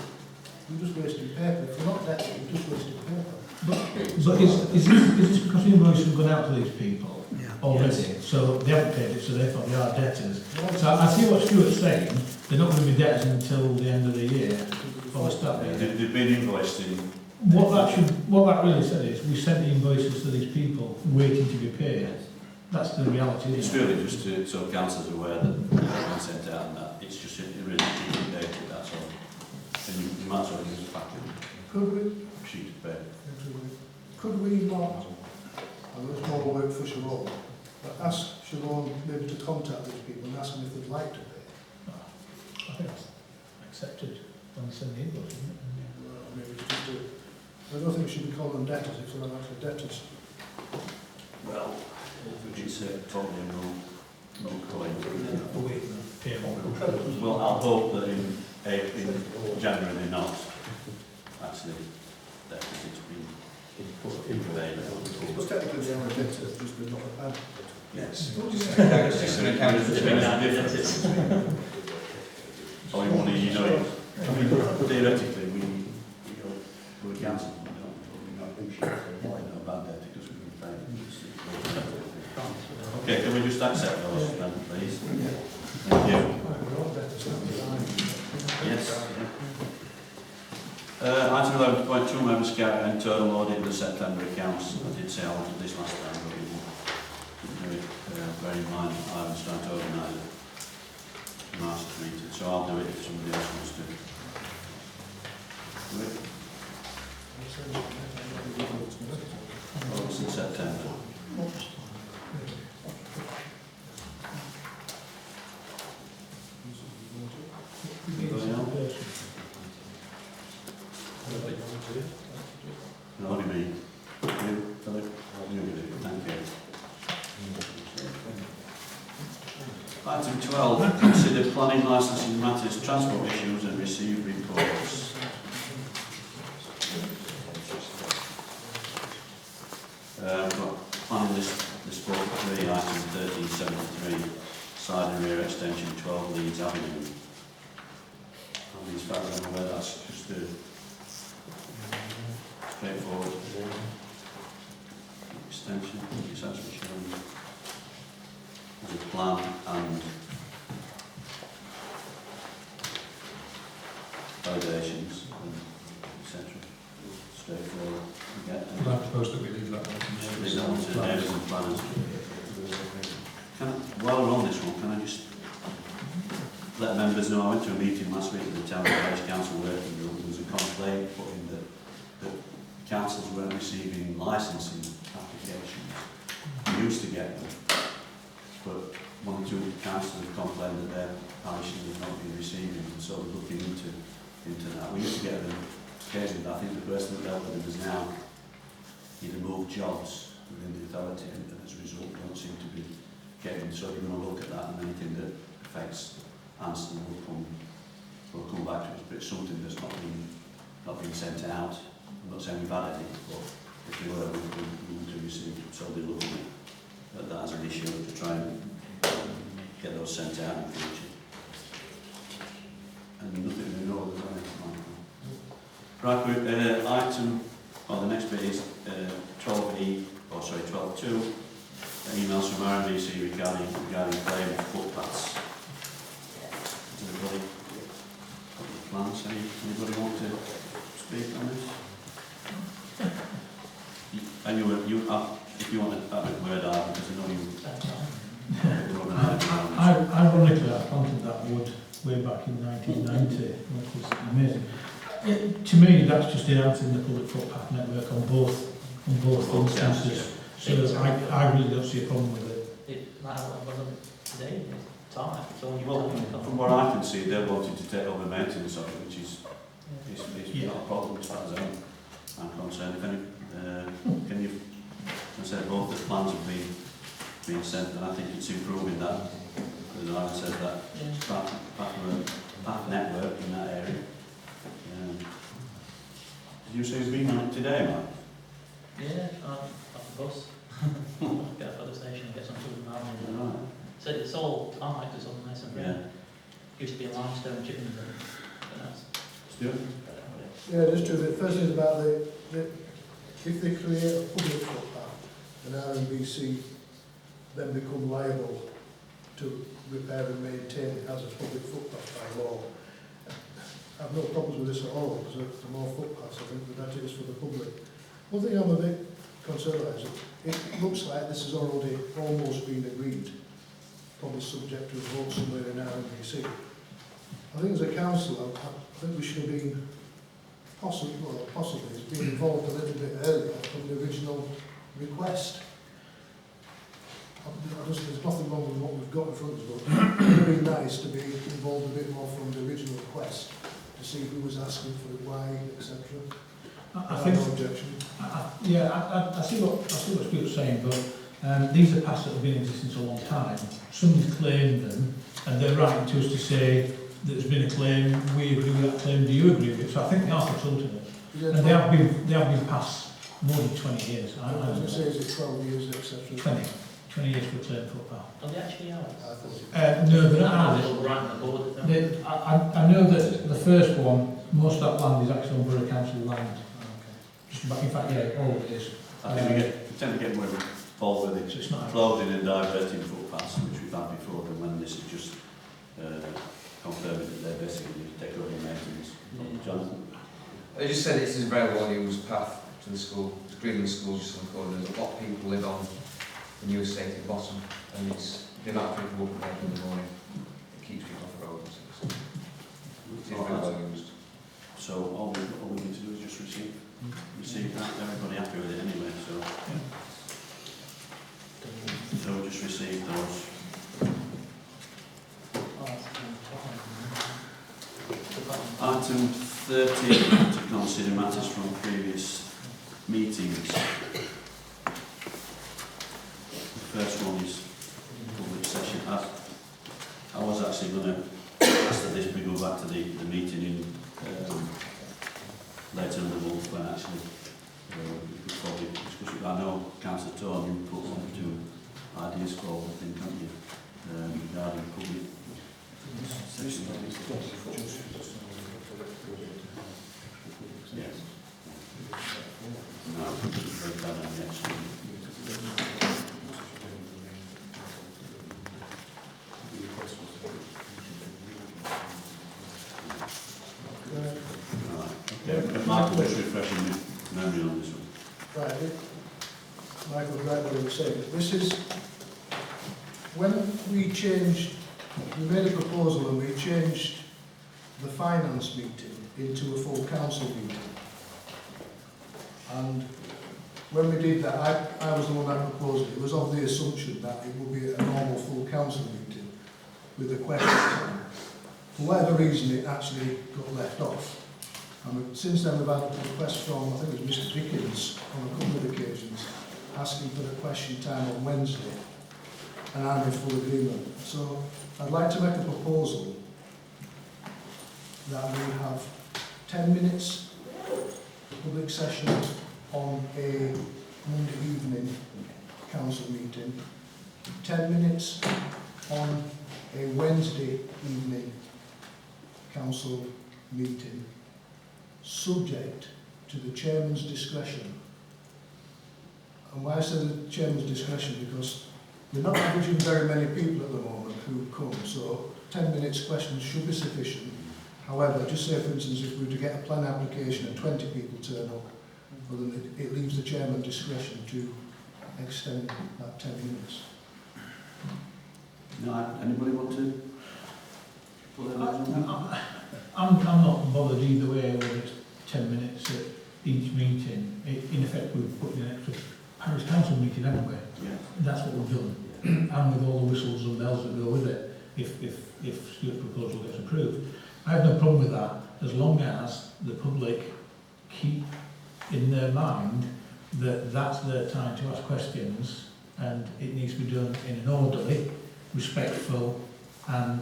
We're just wasting paper. If we're not debtors, we're just wasting paper. But is this because the invoice has gone out to these people already? So they haven't paid it, so therefore they are debtors. So I see what Stuart's saying. They're not going to be debtors until the end of the year. Or the start of the year. They've been invoiced in. What that really said is we sent the invoices to these people waiting to be paid. That's the reality. It's Isn't it? really just to, so council's aware that they've been sent out and that it's just really dated, that's all. And you might as well use a factory Could we? sheet of paper. Could we not, I know it's more work for Siobhan, but ask Siobhan maybe to contact these people and ask them if they'd like to pay? I think that's accepted when they send the invoice, isn't it? Maybe it's just I don't think we should be calling them debtors if they're not actually debtors. Well, it's totally no calling. Payment. Well, I'll hope that in January they're not actually that it's been available. Because technically they are a debtor, just they're not a bad debtor. Yes. Just an account. Oh, you want to, you know, I mean, theoretically, we're council, we're not bad debt because we've been paying. Okay, can we just accept those then, please? Thank you. Yes. Item 11.2, members carry internal audit of the September accounts. I did say I wanted this last time, but we didn't do it. Bear in mind, I was trying to organise it last meeting, so I'll do it if somebody else wants to. Do it. Oh, it's in September. Anybody else? No, what do you mean? You, Philip? You do it, thank you. Item 12, consider planning licensing matters, transport issues and receive reports. We've got planning this 43, item 1373, side and rear extension 12 Leeds Avenue. And as far as I'm aware, that's just a straightforward extension. It's actually shown as a plan and validations and etc. Straightforward. I'd like to post that we leave that one. Leave that one to neighbours and planners. While we're on this one, can I just let members know I went to a meeting last week at the Town Parish Council working group. There was a complaint put in that councils weren't receiving licensing applications. We used to get them, but one or two councils have complained that their parishes have not been receiving them, so we're looking into that. We used to get them occasionally, but I think the person that dealt with them has now either moved jobs within the authority and as a result don't seem to be getting, so we're going to look at that, and anything that affects Anston will come back to us, but it's something that's not been sent out. I'm not saying we've had any, but if we were, we want to receive it, so they're looking at that as an issue to try and get those sent out in the future. And nothing we know of right, item, the next bit is 12.2. Emails from RMDC regarding claim of footpaths. Does anybody got any plans? Anybody want to speak on this? If you want to have a word out, because I know you. Ironically, I planted that wood way back in 1990, which is amazing. To me, that's just enhancing the public footpath network on both instances. So I really don't see a problem with it. It might have today, it's time. Well, from what I can see, they're wanting to take over maintenance of it, which is not a problem as far as I'm concerned. If any, can you? I said both the plans have been sent, and I think it's improving that. As I said, that path network in that area. Did you say it's been on it today, Mike? Yeah, off the bus. Get up at the station and get some food and Right. So it's all tarmac, it's all nice and Yeah. Used to be a limestone chip and that's Stuart? Yeah, just to the first thing about if they create a public footpath, then RMBC then become liable to repair and maintain it as a public footpath by law. I have no problems with this at all, because the more footpaths, I think, the better it is for the public. One thing I'm a bit concerned about is it looks like this has already almost been agreed, probably subject to a vote somewhere in RMBC. I think as a council, I think we should have been possibly been involved a little bit earlier from the original request. There's nothing wrong with what we've got in front of us, but it would be nice to be involved a bit more from the original request to see who was asking for it, why, etc. I think no objection. I see what Stuart's saying, but these are paths that have been in existence a long time. Somebody's claimed them, and they're writing to us to say that there's been a claim. We agree with that claim. Do you agree with it? So I think they are consulting it, and they have been passed more than 20 years. I was going to say, is it 12 years, etc. 20 years for a claim footpath. Are they actually ours? No, they're not ours. Right on the board. I know that the first one, most of that land is actually on Borough Council land. Just about, in fact, yeah, all it is. I think we tend to get more involved with it. So it's not closing and diverting footpaths, which we've had before, and when this is just confirming that they're basically decorating maintenance. Jonathan? I just said this is a very well used path to the school. It's green school just on the corner. There's a lot of people live on the new estate at the bottom, and it's the amount of people walking there in the morning. It keeps people off the road. So it's very well used. So all we need to do is just receive that. Everybody happy with it anyway, so we'll just receive those. Item 13, to consider matters from previous meetings. The first one is public session. I was actually going to ask that this we go back to the meeting in later in the month when actually we could probably discuss it. I know Councillor Thorne, you put one or two ideas forward, I think, haven't you? regarding public session. Yes. No, we'll break that down next week. Right, okay, Michael, just refreshing my memory on this one. Right, Michael, right what he was saying. This is, when we changed, we made a proposal and we changed the finance meeting into a full council meeting. And when we did that, I was the one that proposed it. It was of the assumption that it would be a normal full council meeting with the questions. For whatever reason, it actually got left off. And since then, we've had a request from, I think it was Mr. Dickens, on a couple of occasions, asking for the question time on Wednesday, and I'm in full agreement. So I'd like to make a proposal that we have 10 minutes public session on a Monday evening council meeting, 10 minutes on a Wednesday evening council meeting, subject to the chairman's discretion. And why I say the chairman's discretion, because we're not averaging very many people at the moment who come, so 10 minutes questions should be sufficient. However, just say for instance, if we were to get a plan application and 20 people turn up, well, then it leaves the chairman discretion to extend that 10 minutes. No, anybody want to put their legs on that? I'm not bothered either way, whether it's 10 minutes at each meeting. In effect, we've put in an extra parish council meeting, haven't we? Yeah. That's what we've done. And with all the whistles and bells that go with it, if Stuart's proposal gets approved. I have no problem with that, as long as the public keep in their mind that that's their time to ask questions, and it needs to be done in an orderly, respectful and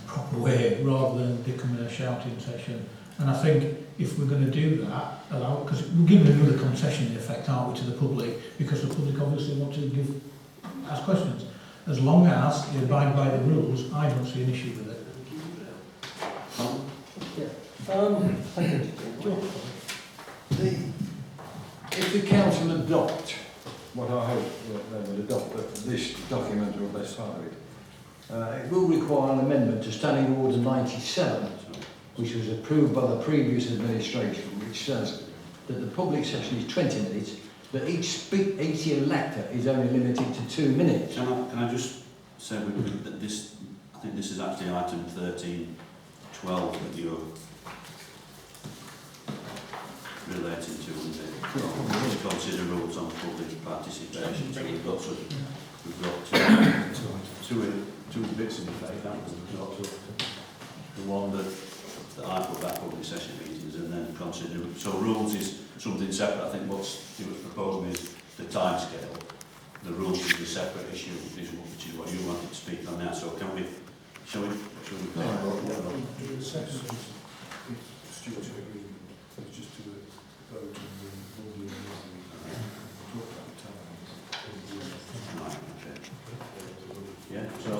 proper way, rather than becoming a shouting session. And I think if we're going to do that, allow, because we're giving another concession in effect, aren't we, to the public, because the public obviously want to ask questions. As long as they abide by the rules, I don't see an issue with it. If the council adopt what I hope that they will adopt, this document or this side of it, it will require an amendment to Standing Order 97, which was approved by the previous administration, which says that the public session is 20 minutes, but each elector is only limited to 2 minutes. Can I just say that this, I think this is actually item 13.12 that you're relating to, isn't it? Consider rules on public participation. So we've got two bits in effect, haven't we? We've got the one that I put back public session meetings, and then consider. So rules is something separate. I think what Stuart's proposing is the time scale. The rules is a separate issue, which is what you wanted to speak on now. So can we? Shall we? Stuart's agreement. It's just to vote and talk about the time. Right, okay. Yeah, so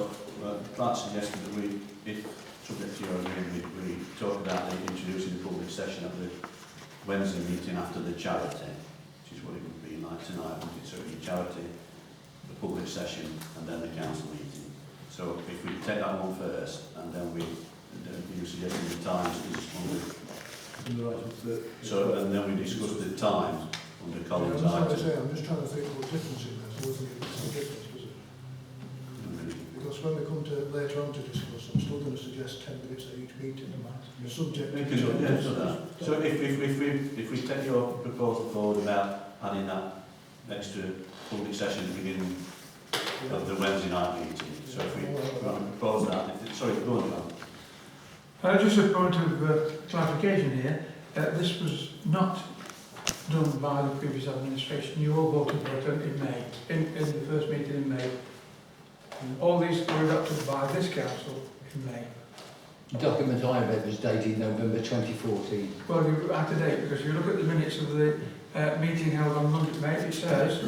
Clark suggested that we, if subject to your agreement, we talk about introducing the public session at the Wednesday meeting after the charity, which is what it would be like tonight, wouldn't it? So it'd be charity, the public session, and then the council meeting. So if we take that one first, and then you suggesting the times is on the. So, and then we discuss the time on the Collins item. I'm just trying to think what difference it makes. I don't think it makes a difference, does it? Because when we come to later on to discuss, I'm still going to suggest 10 minutes at each meeting. You're subject to that. So if we take your proposal forward about adding that extra public session at the beginning of the Wednesday night meeting, so if we propose that, sorry, go on, John. Just a point of clarification here. This was not done by the previous administration. You all voted for it in May, in the first meeting in May. And all these were adopted by this council in May. The document I read was dated November 2014. Well, you're out of date, because if you look at the minutes of the meeting held on Monday, May, it says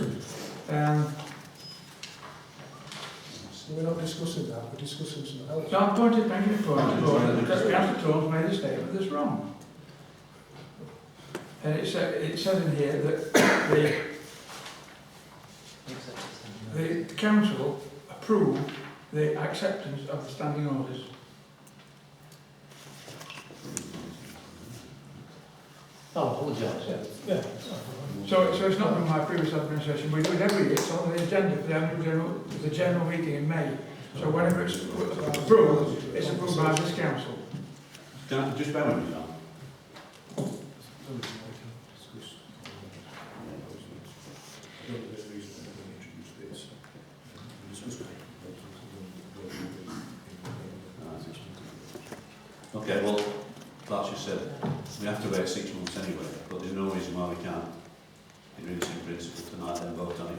So we're not discussing that, we're discussing something else. So I'm going to make a point because the Anston made a statement that's wrong. And it says in here that the council approved the acceptance of the standing orders. I'll apologise, yeah. So it's not from my previous administration. We do it every year. It's on the agenda for the general meeting in May. So whenever it's approved, it's approved by this council. Just bear with me, John. Okay, well, like you said, we have to wait 6 months anyway, but there's no reason why we can't agree in principle tonight and vote on it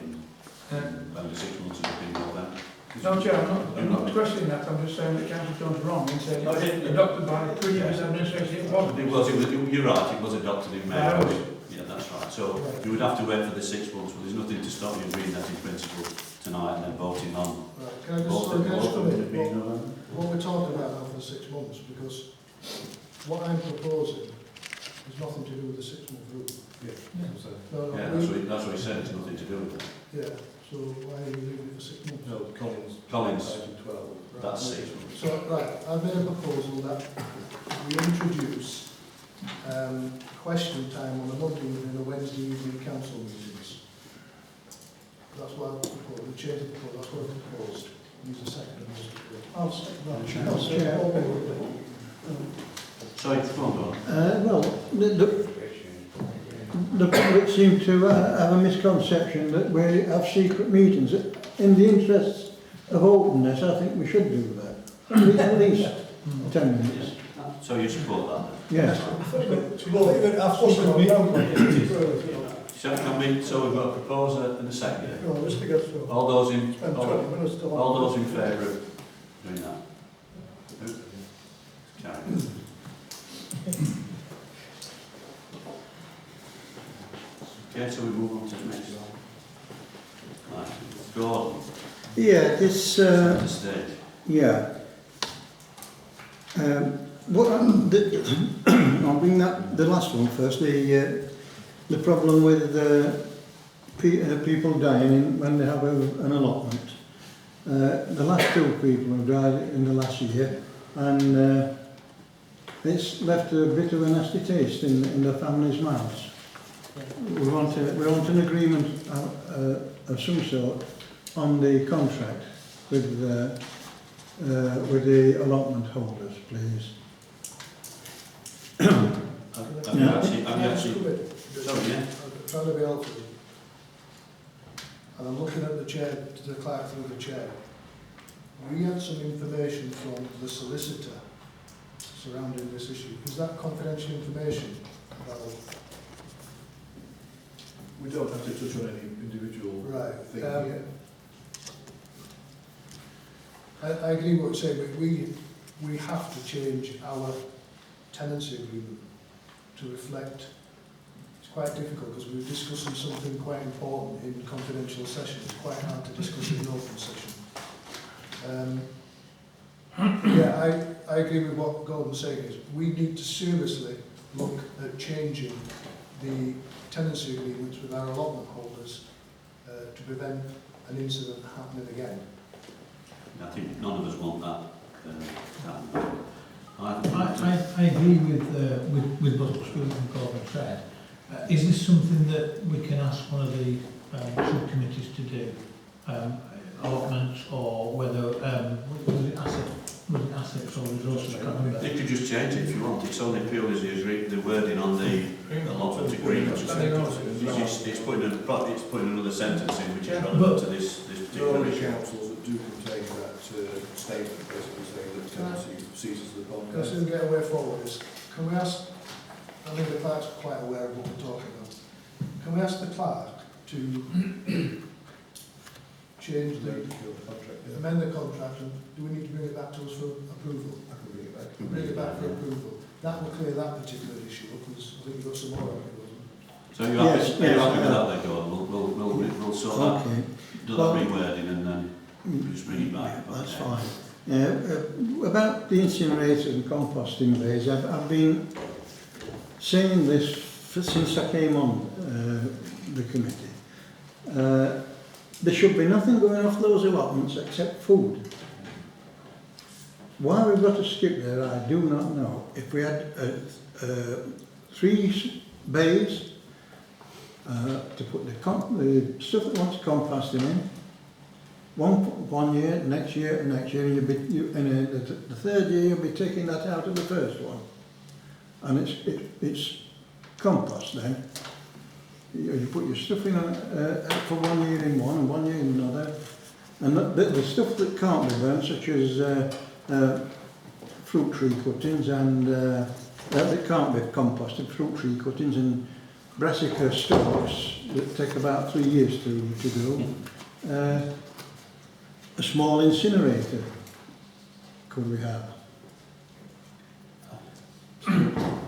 when the 6 months has been more than. No, Chair, I'm not questioning that. I'm just saying that Councillor John's wrong in saying it was adopted by the previous administration. It wasn't. You're right, it was adopted in May. Yeah, Yeah, that's right. So you would have to wait for the 6 months, but there's nothing to stop you agreeing that in principle tonight and then voting on. Right, can I just come in? What we're talking about now for the 6 months, because what I'm proposing has nothing to do with the 6 month rule. Yeah, that's what he said, it's nothing to do with it. Yeah, so why are you leaving it for 6 months? No, Collins, item 12. that's 6 months. So, right, I've made a proposal that we introduce question time on a Monday evening and a Wednesday evening council meetings. That's what I've proposed. We changed the proposal. That's what I've proposed. Use a second. I'll second that. Sorry, go on. Well, the public seem to have a misconception that we have secret meetings. In the interests of openness, I think we should do that. At least 10 minutes. So you support that? Yes. So we've got a proposer and a second. All those in favour of doing that? Carry. Okay, so we move on to the next one. Right. Gordon. Yeah, this. The stage. Yeah. I'll bring that the last one first. The problem with people dying when they have an allotment. The last 2 people have died in the last year, and it's left a bit of a nasty taste in the family's mouths. We want an agreement of some sort on the contract with the allotment holders, please. Have you actually sorry, yeah? I'm trying to be helpful. And I'm looking at the chair, to the clerk through the chair. We had some information from the solicitor surrounding this issue. Is that confidential information? We don't have to touch on any individual thing here. I agree with what you're saying, but we have to change our tenancy agreement to reflect. It's quite difficult because we're discussing something quite important in confidential session. It's quite hard to discuss in an open session. Yeah, I agree with what Gordon's saying is we need to seriously look at changing the tenancy agreements with our allotment holders to prevent an incident happening again. I think none of us want that. I agree with what Gordon said. Is this something that we can ask one of the subcommittees to do? Allotments or whether was it assets or resources? I can't remember. You could just change it if you want. It's only purely the wording on the allotment agreement. It's putting another sentence in which is relevant to this There are particular only issue. councils that do contain that statement, basically saying that tenancy ceases upon Let's death. get a way forward. Can we ask, I think the clerk's quite aware of what we're talking about. Can we ask the clerk to change amend the contract, and do we need to bring it back to us for approval? I can bring it back. Bring it back for approval. That will clear that particular issue up, because I think you've got some more on it, wasn't it? So you're happy with that then, Gordon? We'll sort that, do that rewording and then... Just bring it back. Yeah, that's Okay. fine. About the incinerators and composting bays, I've been saying this since I came on the committee. There should be nothing going off those allotments except food. Why we've got to skip there, I do not know. If we had 3 bays to put the stuff that wants composting in, one year, next year, and next year, and the third year you'll be taking that out of the first one, and it's compost then. You put your stuff in for 1 year in one and 1 year in another, and the stuff that can't be burnt, such as fruit tree cuttings and that can't be composted, fruit tree cuttings and brassica stalks that take about 3 years to do. A small incinerator could we have?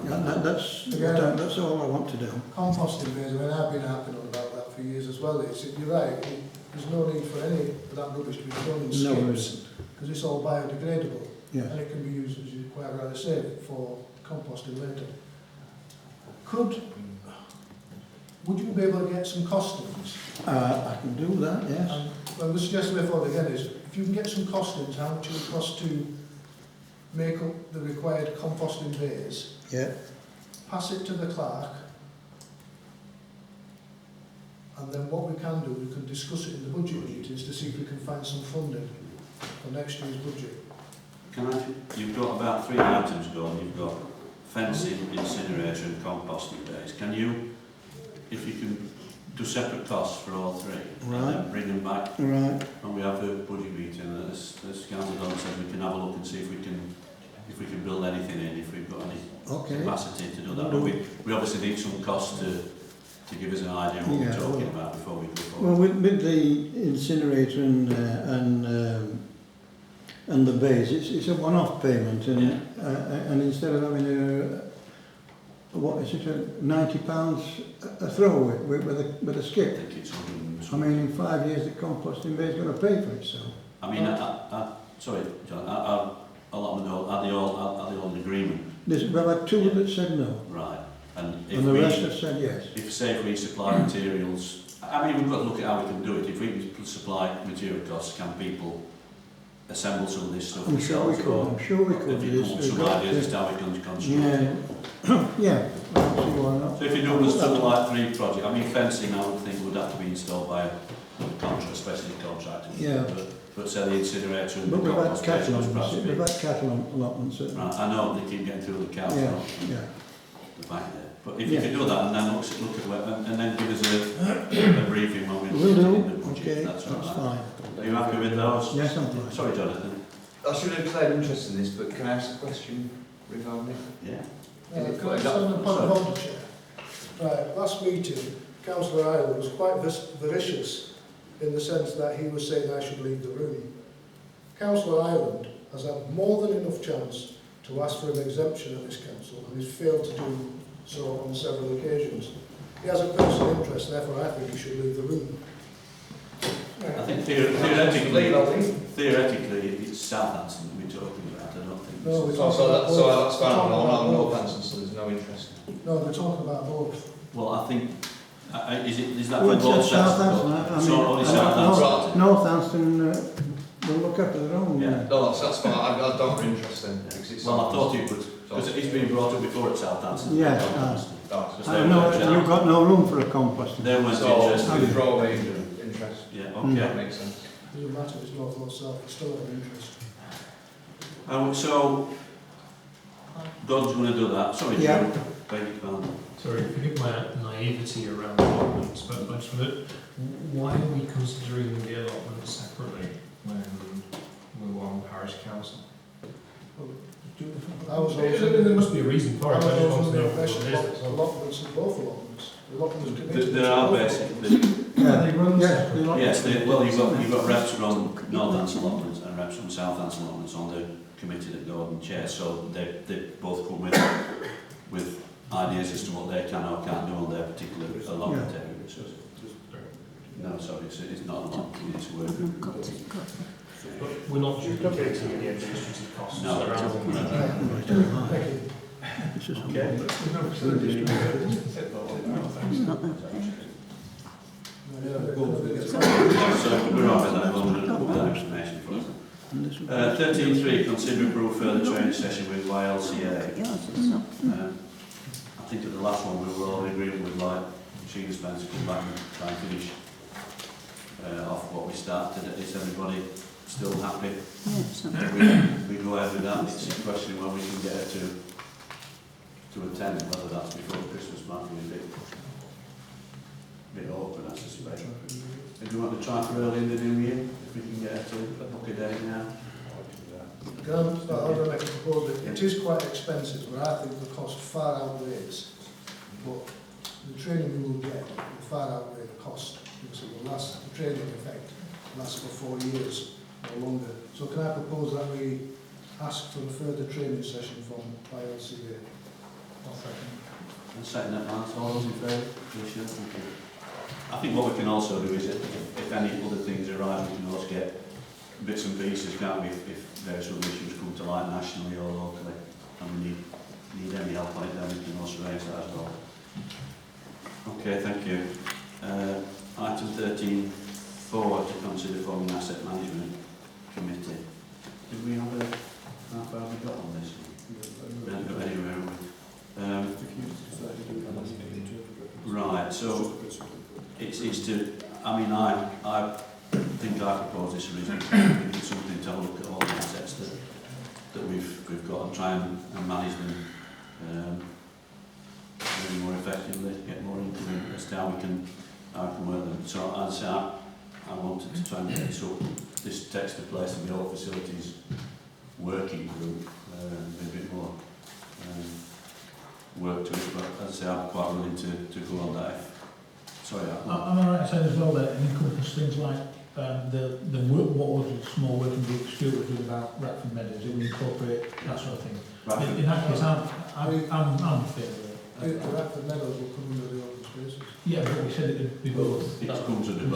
That's all I want to do. Composting bays, I mean, I've been harping on about that for years as well. You're right, there's no need for any of that rubbish to be thrown in skips, because it's all biodegradable, Yeah. and it can be used, as you quite rightly say, for composting later. Would you be able to get some costings? I can do that, yes. Well, the suggestion way forward again is, if you can get some costings, how much it would cost to make up the required composting bays, Yeah. pass it to the clerk, and then what we can do, we can discuss it in the budget meetings to see if we can find some funding for next year's budget. Can I? You've got about 3 items going. You've got fencing, incinerator, and composting bays. Can you, if you can, do separate costs for all 3, Right. and then bring them back Right. when we have the budget meeting? As Councillor Dunn said, we can have a look and see if we can build anything in, if we've got any Okay. capacity to do that. But we obviously need some costs to give us an idea of what we're talking about before we go forward. Well, with the incinerator and the bays, it's a one-off payment, and instead of having what is it, £90 a throwaway with a I skip. think it's 100. I mean, in 5 years the composting bay is going to pay for itself. I mean, sorry, John. Are they all in agreement? We've had 2 that said no, Right. And and the rest have said yes. If we supply materials, I mean, we've got to look at how we can do it. If we can supply material costs, can people assemble some of this stuff I'm sure we could. I'm sure we could. Have you come up with some ideas as to how we can construct it? Yeah, I don't see why not. So if you're doing something like 3 projects, I mean, fencing, I would think would have to be installed by a especially contractor. Yeah. But say the incinerator and the But we've had compost station was perhaps a bit. cattle allotments. Right, I know they keep getting through the cows Yeah, from yeah. the back there. But if you could do that and then look at where, and then give us a briefing when we're Will in the do. budget, Okay, that's that's all right. fine. Are you happy with those? Yes, I'm fine. Sorry, Jonathan. I should have declared interest in this, but can I ask a question regarding it? Yeah. Is it Can I quite- just have a point of order, Chair? Right, last meeting, Councillor Ireland was quite vociferous in the sense that he was saying I should leave the room. Councillor Ireland has had more than enough chance to ask for an exemption at this council and he's failed to do so on several occasions. He has a personal interest, therefore I think he should leave the room. I think theoretically it's Southampton that we're talking about, I don't think. No, it's- we're So that's fine, talking about I'm both. not Anston, so there's no interest. No, we're talking about both. Well, I think, is that Well, for both it's sets? Southampton, I It's mean, not only I Southampton. Northampton will look after their own. Yeah. No, that's fine, I don't have interest in because it's... Well, I thought it would, because it's been brought up before at Southampton. Yeah, Because I they know weren't you've got no room for a composting. They weren't So, interested. withdraw my interest. Yeah, That okay. makes sense. It doesn't matter if it's north or south, it's still of interest. So, God's going to do that. Sorry, Yeah. Joe. Beg your pardon. Sorry, forgive my naivety around allotments, but I just wondered, why are we considering the allotments separately when we were on parish council? I was There must be a reason for it. I just want to know what it is. allotments and both allotments. The allotments committee. There are basically. Yeah, they run Yes, separately. Yes, you've got reps from Northants allotments and reps from Southampton allotments on the committee that Gordon chairs, so they both come with ideas as to what they can or can't do on their particular allotment area. No, sorry, it's not a lot, it's work. But we're not duplicating any administrative costs No, around. Okay. There's no facilities to So we're on with that, we'll put that information for us. 13.3, consider approve further training session with YLCA. I think at the last one we were all in agreement with like Sheila Spencer come back and try and finish off what we started. Is everybody still happy? We go ahead with that. It's a question when we can get her to attend, whether that's before Christmas might be a bit awkward, I suspect. If you want to try for early in the new year, if we can get her to book a date now. I'll make a proposal. It is quite expensive, but I think the cost far outweighs. But the training we will get will far outweigh the cost, because it will last, the training effect lasts for 4 years or longer. So can I propose that we ask for a further training session from YLCA? And second that, Mark, all those in favour? Commissioner, thank you. I think what we can also do is, if any other things arise, we can also get bits and pieces, can't we, if various other issues come to light nationally or locally, and we need any help on it, then we can also raise that as well. Okay, thank you. Item 13.4, to consider forming an asset management committee. Did we have how far have we got on this? We haven't got anywhere, have we? Right, so it's to, I mean, I think I propose this originally, it's something to look at all the assets that we've got and try and manage them really more effectively, get more into them as to how we can work them. So as I say, I wanted to try and get this text to place in the whole facilities working group, a bit more work to it, but as I say, I'm quite willing to go on that. Sorry, I'm alright to say as well that it encompasses things like the work, what was a small working group Stuart was doing about Ratford Meadows, it would incorporate that sort of thing. In that case, I'm in favour of it. The Ratford Meadows will come under the open spaces. Yeah, but we said it would be both. It comes under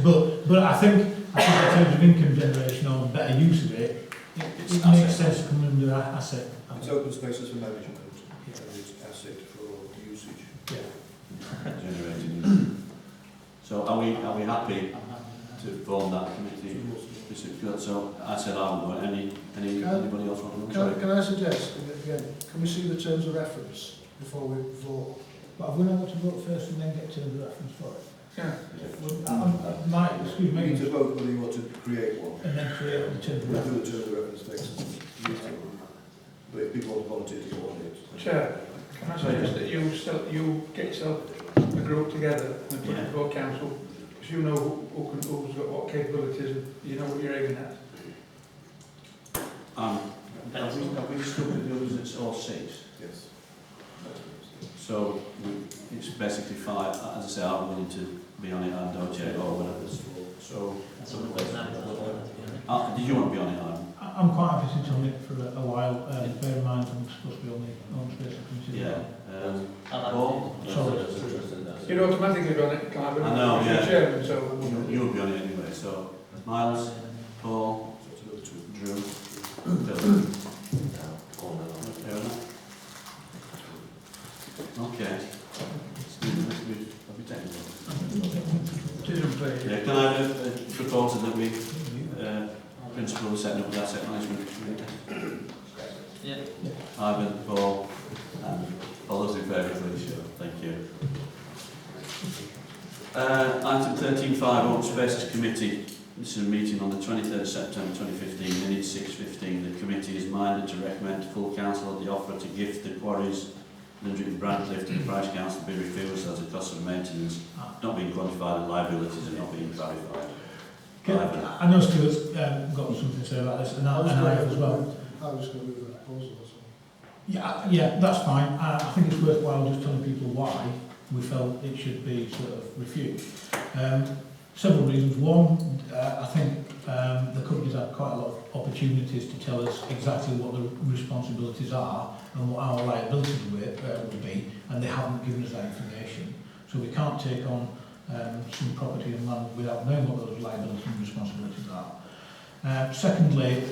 both. But I think in terms of income generation or better use of it, it makes sense to come under asset. It's open spaces for management, and it's asset for usage. Yeah. Generating. So are we happy to form that committee? So I said I would want anybody else want to know? Can I suggest, again, can we see the terms of reference before we vote? But have we not got to vote first and then get terms of reference for it? Yeah. Excuse me. You need to vote whether you want to create one. And then create the terms of We'll do reference. the terms of reference next meeting. But if people want to volunteer to go on it. Chair, can I suggest that you get yourself a group together and put it before council, because you know who's got what capabilities, and you know what you're aiming at. Have we stuck with the others at all 6? Yes. So it's basically 5. As I say, I'm willing to be on it and Doje or whatever. So did you want to be on it, Adam? I'm quite happy to sit on it for a while. Bear in mind I'm supposed to be on the own space committee. Yeah. Paul? Sorry. You'd automatically on it, Clive, I know, you're yeah. chairman, so... You would be on it anyway. So Miles, Paul, Drew, Phil. Okay. Yeah, can I have a proposal that we principal of setting up the asset management committee? Yeah. Ivan, Paul, and all those in favour, please show. Thank you. Item 13.5, Open Spaces Committee. This is a meeting on the 23rd of September 2015, minutes 6:15. The committee is minded to recommend to full council that the offer to gift the quarries Lindrick and Brandcliffe to the Parish Council be refused as the cost of maintenance not being quantified and liabilities are not being clarified. I know Stuart's got something to say about this, and I have as well. I was going to move that proposal as well. Yeah, that's fine. I think it's worthwhile just telling people why we felt it should be sort of refused. Several reasons. One, I think the companies had quite a lot of opportunities to tell us exactly what the responsibilities are and what our liabilities would be, and they haven't given us that information. So we can't take on some property and land without knowing what those liabilities and responsibilities are. Secondly,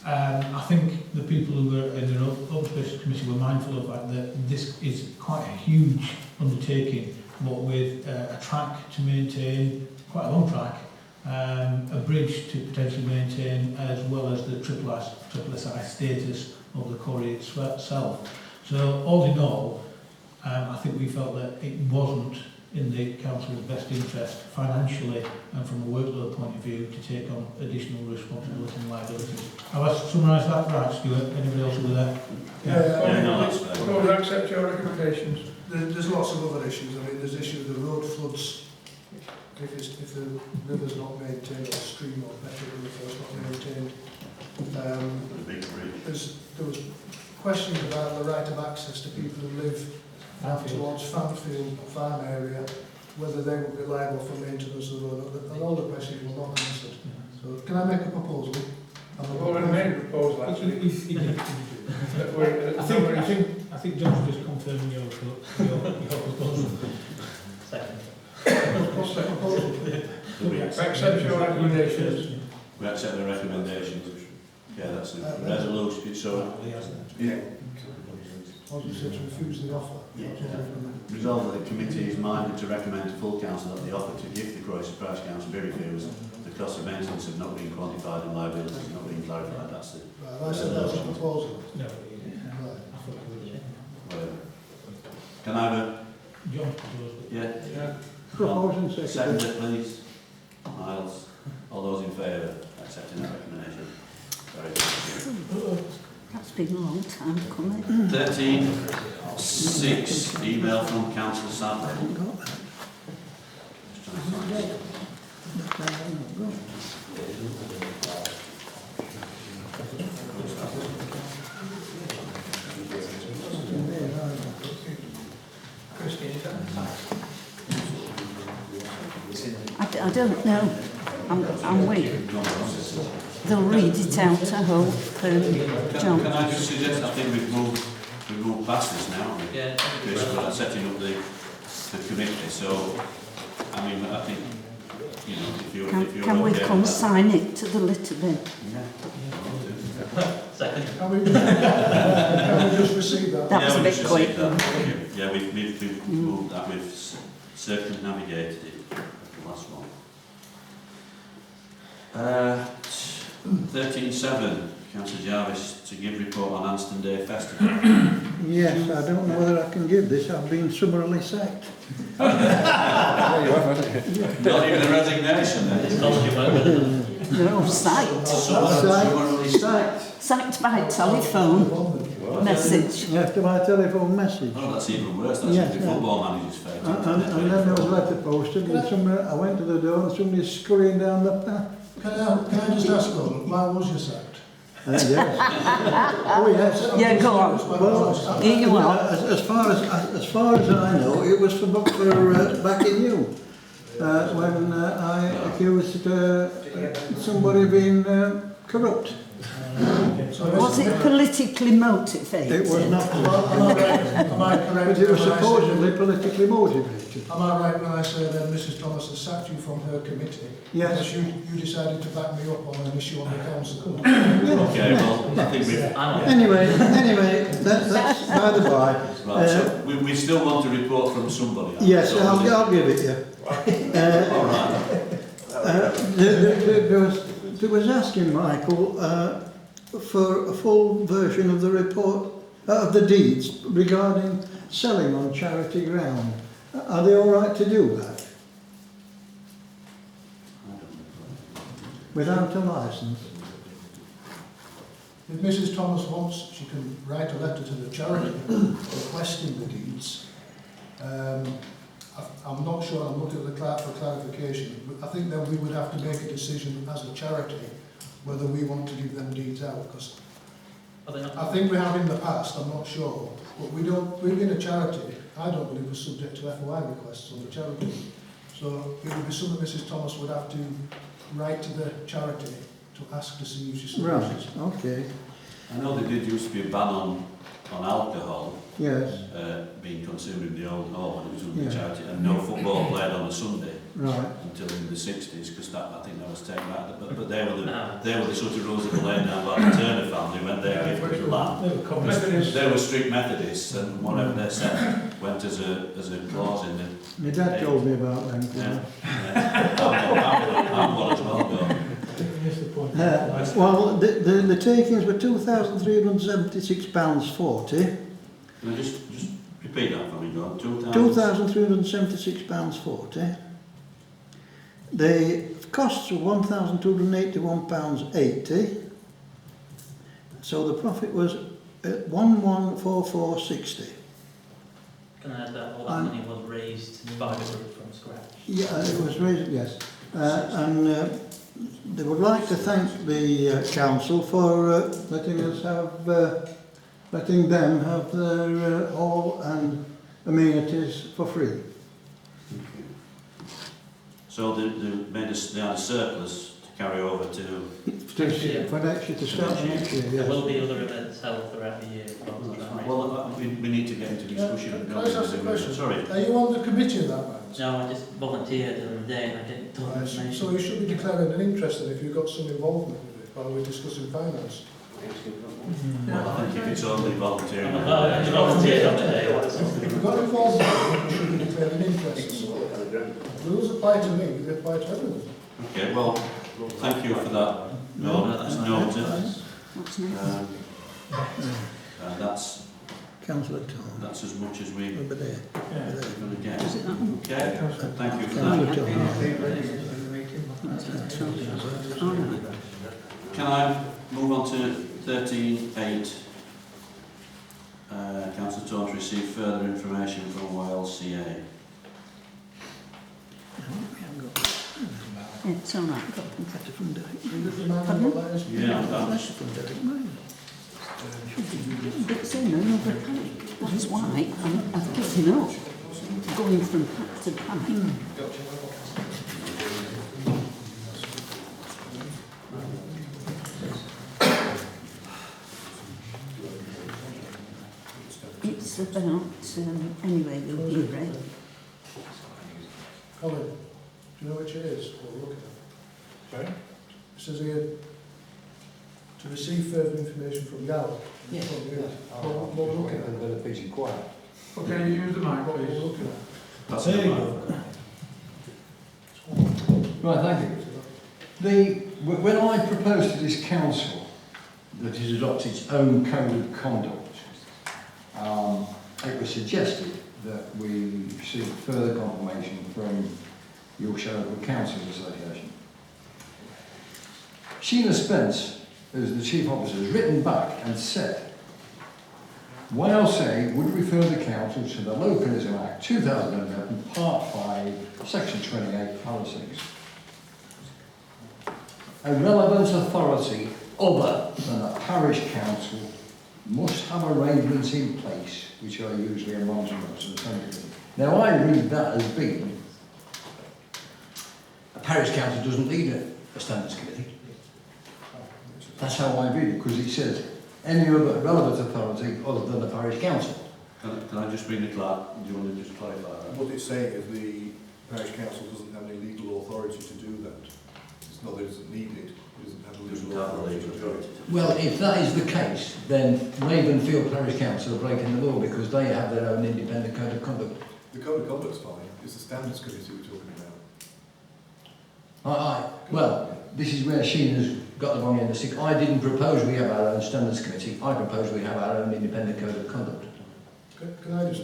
I think the people who were in the Open Spaces Committee were mindful of the fact that this is quite a huge undertaking, but with a track to maintain, quite a long track, a bridge to potentially maintain, as well as the SSI status of the quarry itself. So all in all, I think we felt that it wasn't in the council's best interest financially and from a workload point of view to take on additional responsibility and liabilities. Have I summarised that right, Stuart? Anybody else with that? I would accept your recommendations. There's lots of other issues. I mean, there's the issue of the road floods. If the river's not maintained, or the stream or better river is not maintained. There was questions about the right of access to people who live out towards Fanfield farm area, whether they would be liable for maintenance of the road, and all the questions were not answered. So can I make a proposal? I've already made a proposal actually. I think John's just confirming your proposal. Second. What's the proposal? We accept your recommendations. We accept the recommendations. Yeah, that's the resolution. So, yeah. Or you said to refuse the offer? Yeah. Resolved that the committee is minded to recommend to full council that the offer to give the Croydon Parish Council be refused. The cost of maintenance have not been quantified and liabilities have not been clarified. That's it. Right, I said that's a proposal. No. Whatever. Can I have a... John's proposal. Yeah. Proposing second. Second it, please. Miles. All those in favour accepting that recommendation? Very good. That's been a long time coming. 13.6, email from Councillor Sadler. I don't know. I'm waiting. They'll read it out, I hope. John. Can I just suggest, I think we've moved past this now, haven't we? Yeah. We're setting up the committee, so, I mean, I think, you know, if you're Can we okay with consign it to the litter bin? Yeah. Second. Can we just receive that? That was a bit quick. Yeah, we've moved that, we've circumnavigated it, the last one. 13.7, Councillor Jarvis, to give report on Anston Day Festival. Yes, I don't know whether I can give this. I've been summarily sacked. Not even a resignation then? It's called you won't. No, sacked. Summarily sacked. Sacked by telephone message. After my telephone message. Oh, that's even worse. That's Yes, the football manager's fate. And then there was a letter posted, and somebody, I went to the door and somebody's scurrying down the path. Can I just ask though, why was you sacked? Yes. Oh yes. Yeah, go on. Well, Here you are. as far as I know, it was for backing you. When I accused somebody being corrupt. Was it politically motivated? It was not. Am I correct? But it was supposedly politically motivated. Am I right when I say that Mrs. Thomas has sacked you from her committee? Yes. Because you decided to back me up on an issue on the council. Okay, well, I think we've... Anyway, that's by the by. Right, so we still want a report from somebody. Yes, I'll give it you. All right. There was asking Michael for a full version of the report, of the deeds regarding selling on charity ground. Are they all right to do that? Without a licence? If Mrs. Thomas wants, she can write a letter to the charity requesting the deeds. I'm not sure, I'm looking at the clerk for clarification, but I think then we would have to make a decision as a charity whether we want to give them deeds out, because I think we have in the past, I'm not sure, but we've been a charity, I don't believe we're subject to FOI requests on the charity. So it would be something Mrs. Thomas would have to write to the charity to ask to see if she still wishes. Right, okay. I know there did used to be a ban on on alcohol Yes, being consumed in the old hall when it was under Yeah. charity, and no football played on a Sunday right. until in the 60s, because I think that was taken out. But they were the sort of rules that were laid down by the Turner family when they gifted the land. They were communists. They were strict Methodists, and whatever they said went as a clause in the. My dad told me about them. Yeah. I'm one as well, though. Well, the takings were £2,376.40. Can I just repeat that for me, John? £2,376.40. The costs were £1,281.80. So the profit was at 1144.60. Can I add that all that money was raised by the group from scratch? Yeah, it was raised, yes. They would like to thank the council for letting them have their hall and amenities for free. So they had a surplus to carry over to. For next year to start next year, There yes. will be other events held throughout the year. Well, we need to get into discussion. Can I just ask a question? Sorry. Are you on the committee of that, man? No, I just volunteered the other day and I didn't talk Right, information. so you should be declaring an interest in if you've got some involvement with it while we're discussing finance. Well, I think if it's only volunteering. I volunteered on the day. If you've got involvement, you should be declaring an interest. The rules apply to me, they apply to everyone. Okay, well, thank you for that. No, that's noted. What's next? That's Councillor Tom. that's as much as we Over there. we're going to get. Is it that one? Okay, thank you for Councillor that. Tom. All right. Can I move on to 13.8? Councillor Tom to receive further information from YLCA. Yeah, it's all right. Got them. Yeah, It's in another pack. That's why I've given up going from pack to pack. It's about, anyway, you'll hear it. Colin, do you know which it is? What we're looking at? Sorry? It says here, to receive further information from Gal. Yes. What we're looking at. Okay, you use the mic, What we're please. looking at. that's There you it. Right, thank you. When I proposed to this council that it adopt its own code of conduct, it was suggested that we seek further confirmation from Yorkshire Local Councils Association. Sheena Spence, who's the chief officer, has written back and said, YLCA would refer the council to the Localism Act 2011, Part 5, Section 28, Policies. A relevant authority other than a parish council must have arrangements in place which are usually a monstrous and temporary. Now I read that as being a parish council doesn't need a standards committee. That's how I read it, because it says any other relevant authority other than the parish council. Can I just bring the clerk? Do you want to just clarify that? What it's saying is the parish council doesn't have any legal authority to do that. It's not that it isn't needed, it doesn't have the Doesn't legal have the authority legal to do authority. it. Well, if that is the case, then Ravenfield Parish Council are breaking the law because they have their own independent code of conduct. The code of conduct's fine, it's the standards committee we're talking about. Well, this is where Sheena's got the wrong end of the stick. I didn't propose we have our own standards committee. I propose we have our own independent code of conduct. Can I just...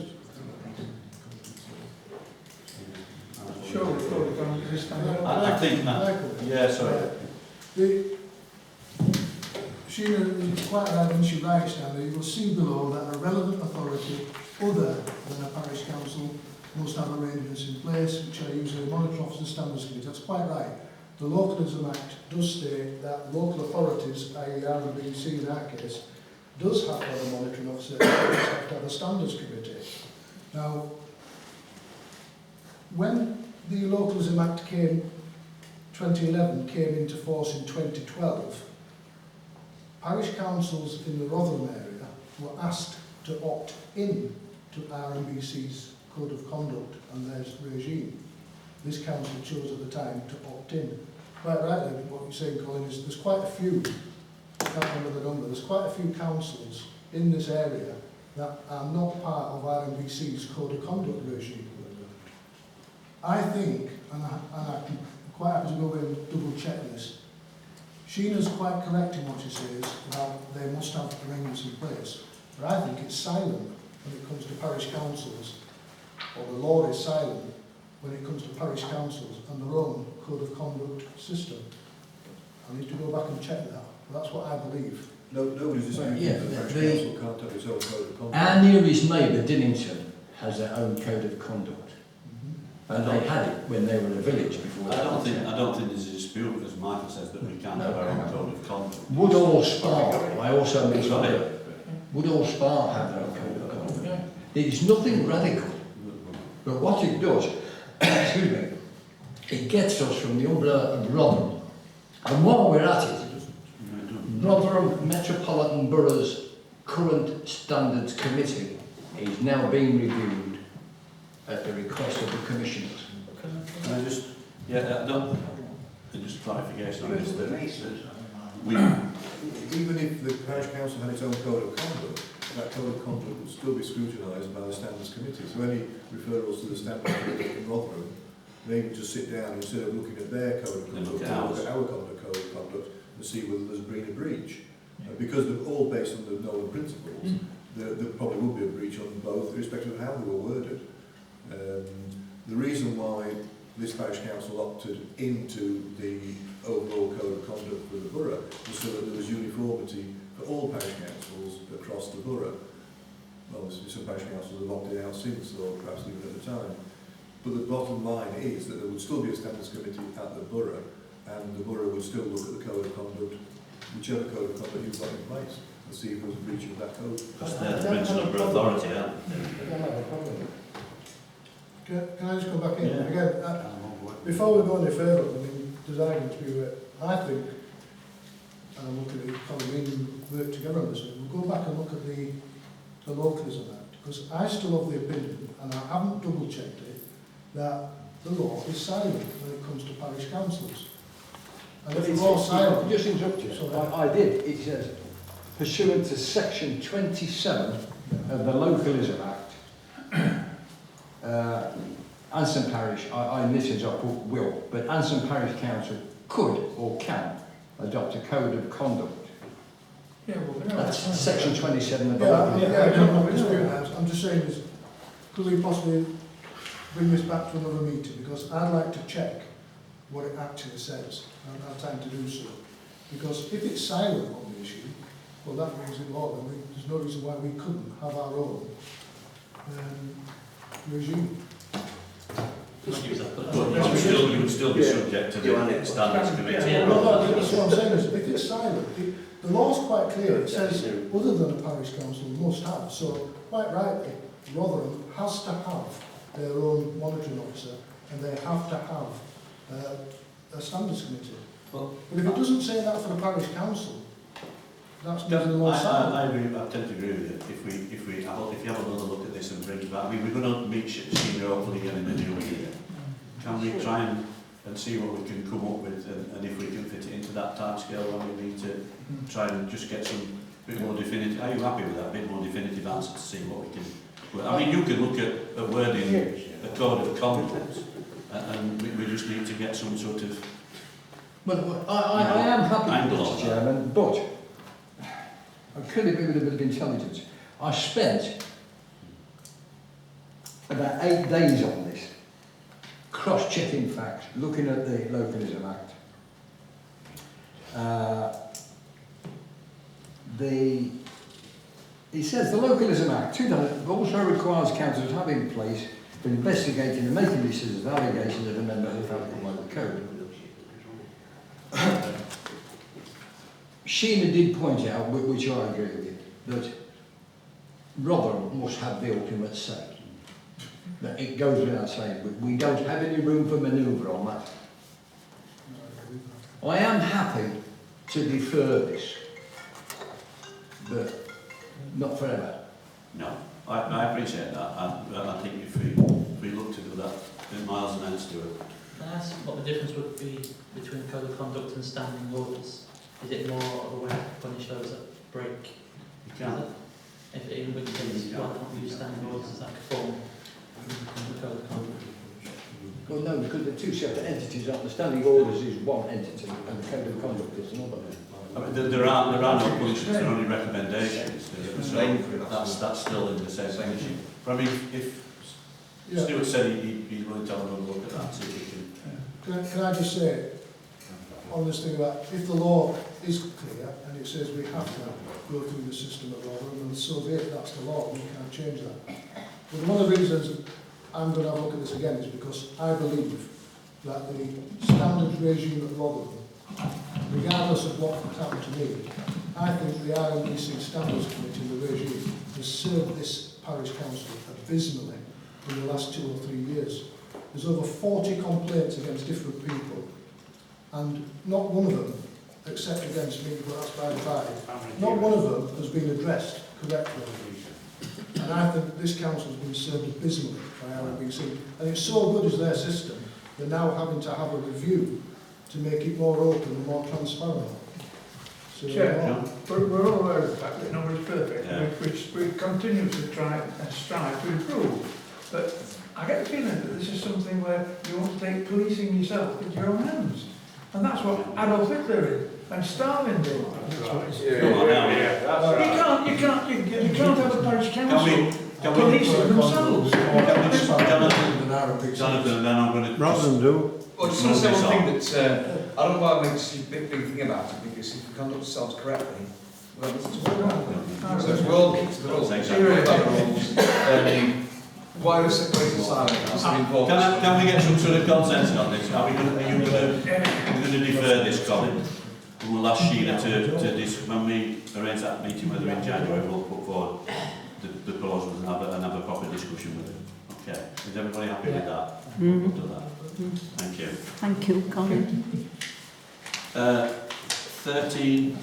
Sure, we can this time. I think that. Yeah, sorry. Sheena is quite right when she writes down that you will see below that a relevant authority other than a parish council must have arrangements in place which are usually a monitoring officer standards committee. That's quite right. The Localism Act does state that local authorities, i.e. R&BC in that case, does have to have a monitoring officer, does have to have a standards committee. Now, when the Localism Act 2011 came into force in 2012, parish councils in the Rotherham area were asked to opt in to RMBC's Code of Conduct and their regime. This council chose at the time to opt in. Quite rightly, what you're saying, Colin, is there's quite a few, I can't remember the number, there's quite a few councils in this area that are not part of RMBC's Code of Conduct regime. I think, and I'm quite happy to go in and double check this, Sheena's quite correct in what she says about they must have arrangements in place, but I think it's silent when it comes to parish councils, or the law is silent when it comes to parish councils and their own code of conduct system. I need to go back and check that, but that's what I believe. No, nobody's disputing that the parish council can't have its own code of conduct. Our nearest neighbour, Dinnington, has their own code of conduct. And they had it when they were in a village before. I don't think there's a dispute, as Michael says, that we can't have our own code of conduct. Woodall Spa, I also mentioned Woodall Spa have their own code of conduct. It's nothing radical, but what it does, excuse me, it gets us from the umbrella of Rotherham. And while we're at it, Rotherham Metropolitan Borough's current standards committee is now being reviewed at the request of the commissioners. Can I just, just clarification on this, that even if the parish council had its own code of conduct, that code of conduct would still be scrutinised by the standards committee. So any referrals to the standards committee in Rotherham, they would just sit down instead of looking at their code of conduct, look at our code of conduct and see whether there's been a breach. Because they're all based on the Nolan principles, there probably would be a breach on both, irrespective of how they were worded. The reason why this parish council opted into the overall code of conduct for the borough was so that there was uniformity for all parish councils across the borough. Well, some parish councils have opted out since, or perhaps even at the time. But the bottom line is that there would still be a standards committee at the borough, and the borough would still look at the code of conduct, whichever code of conduct you've got in place, and see if there was a breach of that code. Because they're the principal authority, aren't they? Can I just come back in? Yeah. Again, before we go any further, I mean, there's arguments I think, and I'm looking at Colin, we can work together on this, we'll go back and look at the Localism Act, because I still have the opinion, and I haven't double checked it, that the law is silent when it comes to parish councils. And if the law is silent... Just interrupt you. I did. It says, pursuant to section 27 of the Localism Act, Anston Parish, in this is I put will, but Anston Parish Council could or can adopt a code of conduct. Yeah, well, that's section 27 of the I'm just saying this, could we possibly bring this back to another meeting, because I'd like to check what it actually says. I don't have time to do so. Because if it's silent on the issue, well, that means in law, then there's no reason why we couldn't have our own regime. You would still be subject to the standards committee. That's what I'm saying, is if it's silent, the law's quite clear. It says, other than a parish council, must have. So, quite rightly, Rotherham has to have their own monitoring officer, and they have to have a standards committee. But if it doesn't say that for the parish council, that's not the law. I agree. I tend to agree with you. If you have another look at this and bring it back, I mean, we're going to meet senior hopefully again in the new year. Can we try and see what we can come up with, and if we can fit it into that time scale when we need to try and just get some bit more definitive. Are you happy with that? A bit more definitive answer to see what we can. I mean, you can look at wording a code of conduct, and we just need to get some sort of. Well, I am happy, Mr. Chairman, but I could have been with a bit of intelligence. I spent about 8 days on this, cross-checking facts, looking at the Localism Act. It says the Localism Act 2000 also requires councils to have in place for investigating and making decisions of allegations of a member who found to comply with the code. Sheena did point out, which I agree with, that Rotherham must have the ultimate say. That it goes without saying, we don't have any room for manoeuvre on that. I am happy to defer this, but not forever. No, I appreciate that. I think if we look to do that, then Miles and Ants do it. Can I ask what the difference would be between code of conduct and standing orders? Is it more of a way to punish those that break? You can't. If in which case, why not use standing orders as like a form of the code of conduct? Well, no, because they're two separate entities, aren't they? Standing orders is one entity and the code of conduct is another. I mean, there are no punishments, there are only recommendations. So that's still in the same position. But I mean, if Stuart said he's willing to have another look at that, see if he can. Can I just say, on this thing about if the law is clear and it says we have to go through the system of law, and so be it, that's the law, we can't change that. But one of the reasons I'm going to have a look at this again is because I believe that the standards regime at Rotherham, regardless of what happened to me, I think the RMDC Standards Committee, the regime, has served this parish council abysmally in the last 2 or 3 years. There's over 40 complaints against different people, and not one of them, except against me, but that's by the by, not one of them has been addressed correctly. And I think this council has been served abysmally by RMDC. And it's so good as their system, they're now having to have a review to make it more open and more transparent. So, Chair, we're all aware of the fact that nobody's perfect, Yeah. which we continue to try and strive to improve. But I get the feeling that this is something where you want to take policing yourself into your own hands. And that's what Adolf Hitler did, and Stalin did. You can't have a parish council policing themselves. Jonathan, and then I'm going to... Rotherham do. Well, just want to say one thing that I don't know why I make such a big thing about it, because if we conduct ourselves correctly, well, it's all so if we all keep to the rules, why we're separated silent is important. Can we get some sort of consensus on this? Are you going to defer this, Colin? We'll ask Sheila to this, when we arrange that meeting, whether in January, we'll put forward the proposals and have a proper discussion with it. Okay. Is everybody happy with that? We'll do that. Thank you. Thank you, Colin. 13,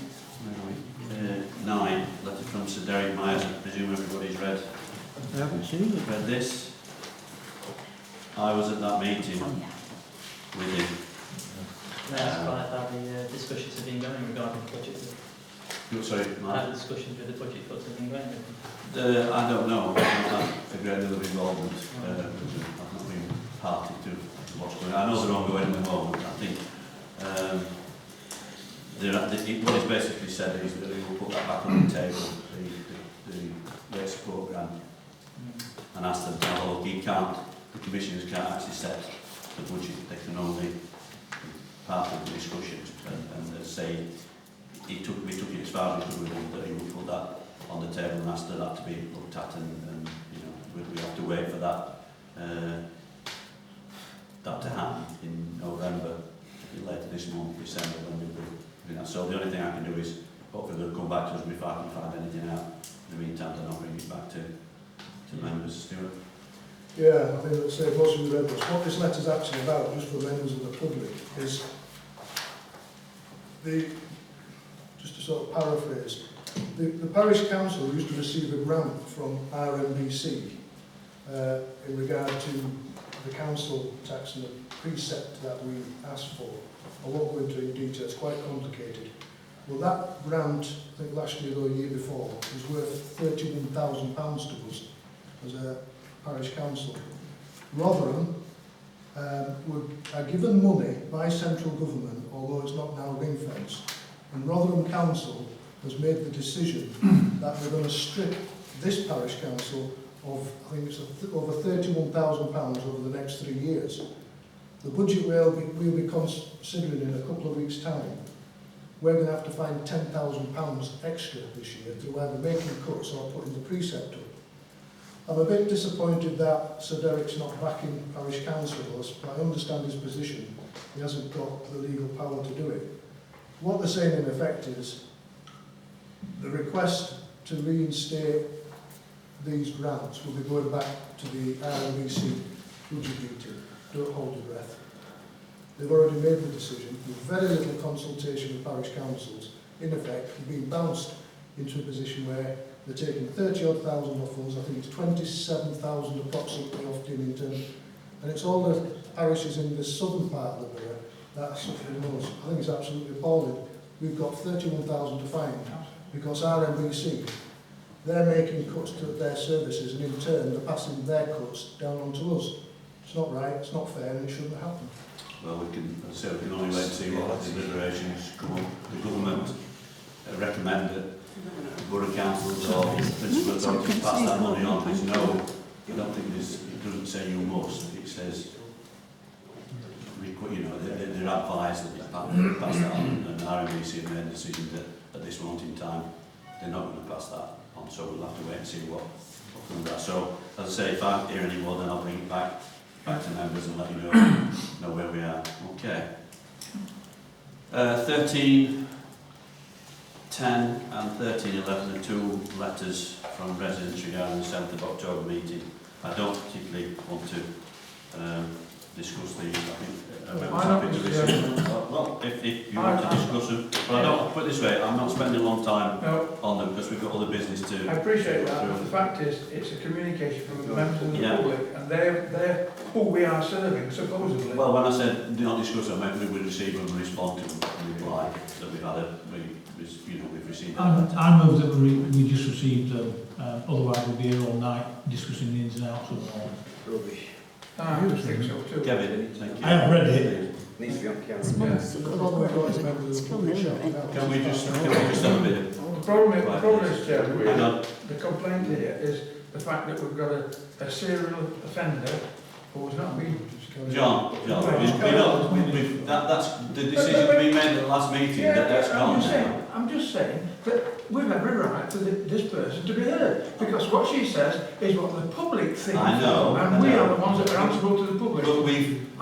9, letter from Sir Derek Myers. I presume everybody's read. I haven't seen it. Read this. I was at that meeting with him. That's quite how the discussions have been going regarding the budget. Sorry, How the discussions with the budget folks have been going. I don't know. I've not had a great deal of involvement. I've not been party to what's going on. I know they're ongoing at the moment. I think what he's basically said is that he will put that back on the table, the rate support grant, and ask them to have a look. The commissioners can't actually set the budget. They can only part of the discussions. And as I say, we took it as far as we could with him that he would put that on the table and ask that to be looked at, and you know, we have to wait for that to happen in November, later this month, December, when we'll be doing that. So the only thing I can do is hopefully they'll come back to us if I can find anything out. In the meantime, then I'll bring it back to members. Stuart? Yeah, I think that's most of the read this. What this letter's actually about, just for members of the public, is just to sort of paraphrase, the parish council used to receive a grant from RMDC in regard to the council tax and the precept that we asked for. I won't go into it in detail, it's quite complicated. Well, that grant, I think last year or the year before, was worth £31,000 to us as a parish council. Rotherham are given money by central government, although it's not now ring-fenced, and Rotherham Council has made the decision that they're going to strip this parish council of, I think it's over £31,000 over the next 3 years. The budget we'll be considering in a couple of weeks' time. We're going to have to find £10,000 extra this year through either making cuts or putting the precept up. I'm a bit disappointed that Sir Derek's not backing parish councillors, but I understand his position. He hasn't got the legal power to do it. What they're saying in effect is the request to reinstate these grants will be going back to the RMDC budget meeting. Don't hold your breath. They've already made the decision with very little consultation with parish councils. In effect, we've been bounced into a position where They're taking 30-odd thousand off us. I think it's 27,000 approximately off Dinnington. And it's all the parishes in the southern part of the borough that are suffering most. I think it's absolutely appalling. We've got 31,000 to find because RMBC, they're making cuts to their services and in turn they're passing their cuts down onto us. It's not right, it's not fair and it shouldn't happen. Well, we can, as I say, we can only wait and see what deliberations come up. The government recommend that borough councils or principal authorities pass that money on. There's no, I don't think it doesn't say you must, it says, you know, they're advised that you pass that on, and RMBC have made a decision that at this moment in time they're not going to pass that on, so we'll have to wait and see what comes out. So, as I say, if I hear any more, then I'll bring it back to members and let you know where we are. Okay. 13, 10 and 13, 11 are two letters from residents regarding the 7th of October meeting. I don't particularly want to discuss these. I think members happy to receive. Well, if you want to discuss them, but I don't put it this way. I'm not spending a long time on them because we've got other business to. I appreciate that. But the fact is, it's a communication from members of the public, and they're who we are serving, supposedly. Well, when I said do not discuss them, I meant we would receive them and respond to them and reply that we've had we've received them. I move that we just received them. Otherwise, we'll be here all night discussing the ins and outs of them all. Rubbish. I would think so too. Kevin, thank you. I have read it. Needs to be on camera. It's months ago. Can we just have a bit of... The problem is, Chair, Hang on. the complaint here is the fact that we've got a serial offender who was not being. John, that's the decision we made at the last meeting, that's gone now. I'm just saying that we've every right for this person to be heard, because what she says is what the public thinks. I know. And we are the ones that are answerable to the public. But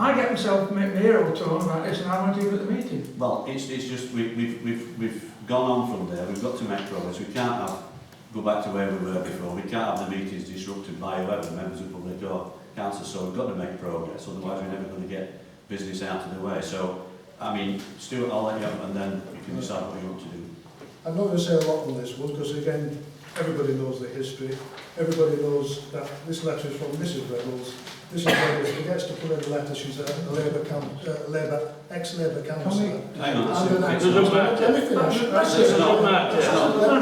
I get myself my hero tone about this and I won't even at the meeting. Well, it's just we've gone on from there, we've got to make progress, we can't go back to where we were before, we can't have the meetings disrupted by whoever, members of the public or council, so we've got to make progress, otherwise we're never going to get business out of the way. So, I mean, Stuart, I'll let you have, and then you can decide what you want to do. I'm not going to say a lot on this one because again, everybody knows the history. Everybody knows that this letter is from Mrs. Reynolds. Mrs. Reynolds forgets to put in the letter. She's a ex-Labour councillor. Hang on, Let me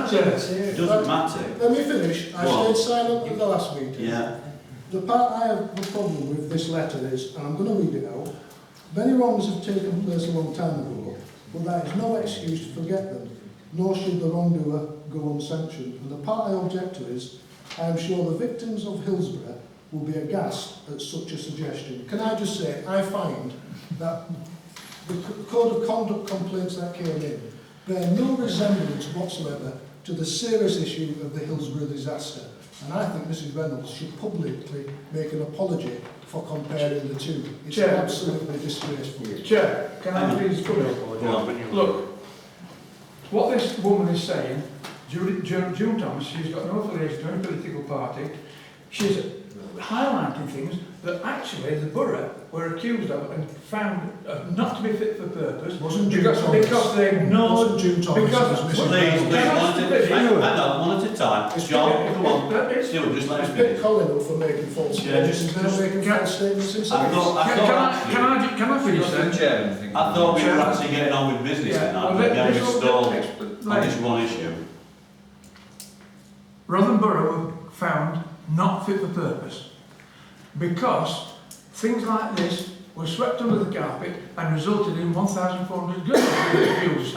finish. It doesn't matter. Let me finish. I stayed silent at the last meeting. Yeah. The part I have the problem with this letter is, and I'm going to read it out, many wrongs have taken place a long time ago, but that is no excuse to forget them, nor should the wrongdoer go unsanctioned. And the part I object to is, I am sure the victims of Hillsborough will be aghast at such a suggestion. Can I just say, I find that the code of conduct complaints that came in bear no resemblance whatsoever to the serious issue of the Hillsborough disaster. And I think Mrs. Reynolds should publicly make an apology for comparing the two. It's absolutely disgraceful. Chair, can I please come in? Look, what this woman is saying, June Thomas, she's got no affiliation to any political party. She's highlighting things that actually the borough were accused of and found not to be fit for purpose. Because they ignored. Please, one at a time. John, come on. Stuart, just let us finish. Colin for making false statements. He's now making false statements himself. Can I finish then? I thought we were actually getting on with business tonight. We're going to stall on this one issue. Rotherham Borough were found not fit for purpose because things like this were swept under the carpet and resulted in 1,400 girls being abused.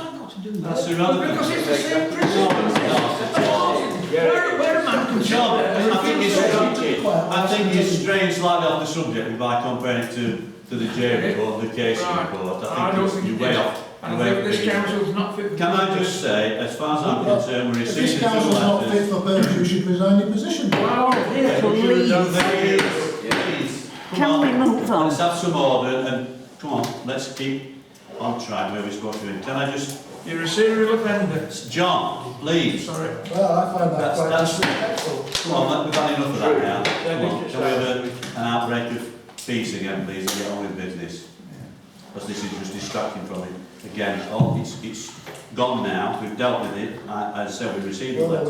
That's irrelevant. Because it's the same principle. Where a man can John, I think you're straying slightly off the subject by comparing it to the J report, the case report. I think you're way off. And I think this council's not fit for Can I just say, as far as I'm concerned, we're receiving If this council's not fit for purpose, you should resign your position. Please. Can we move on? Let's have some order and come on, let's keep on track where we're supposed to be. Can I just... You're a serial offender. John, please. Sorry. Well, I find that quite disrespectful. Come on, we've had enough of that now. Come on, can we have an outbreak of peace again, please, and get on with business? Because this is just distracting from it. again, it's gone now, we've dealt with it, as I said, we've received the letters.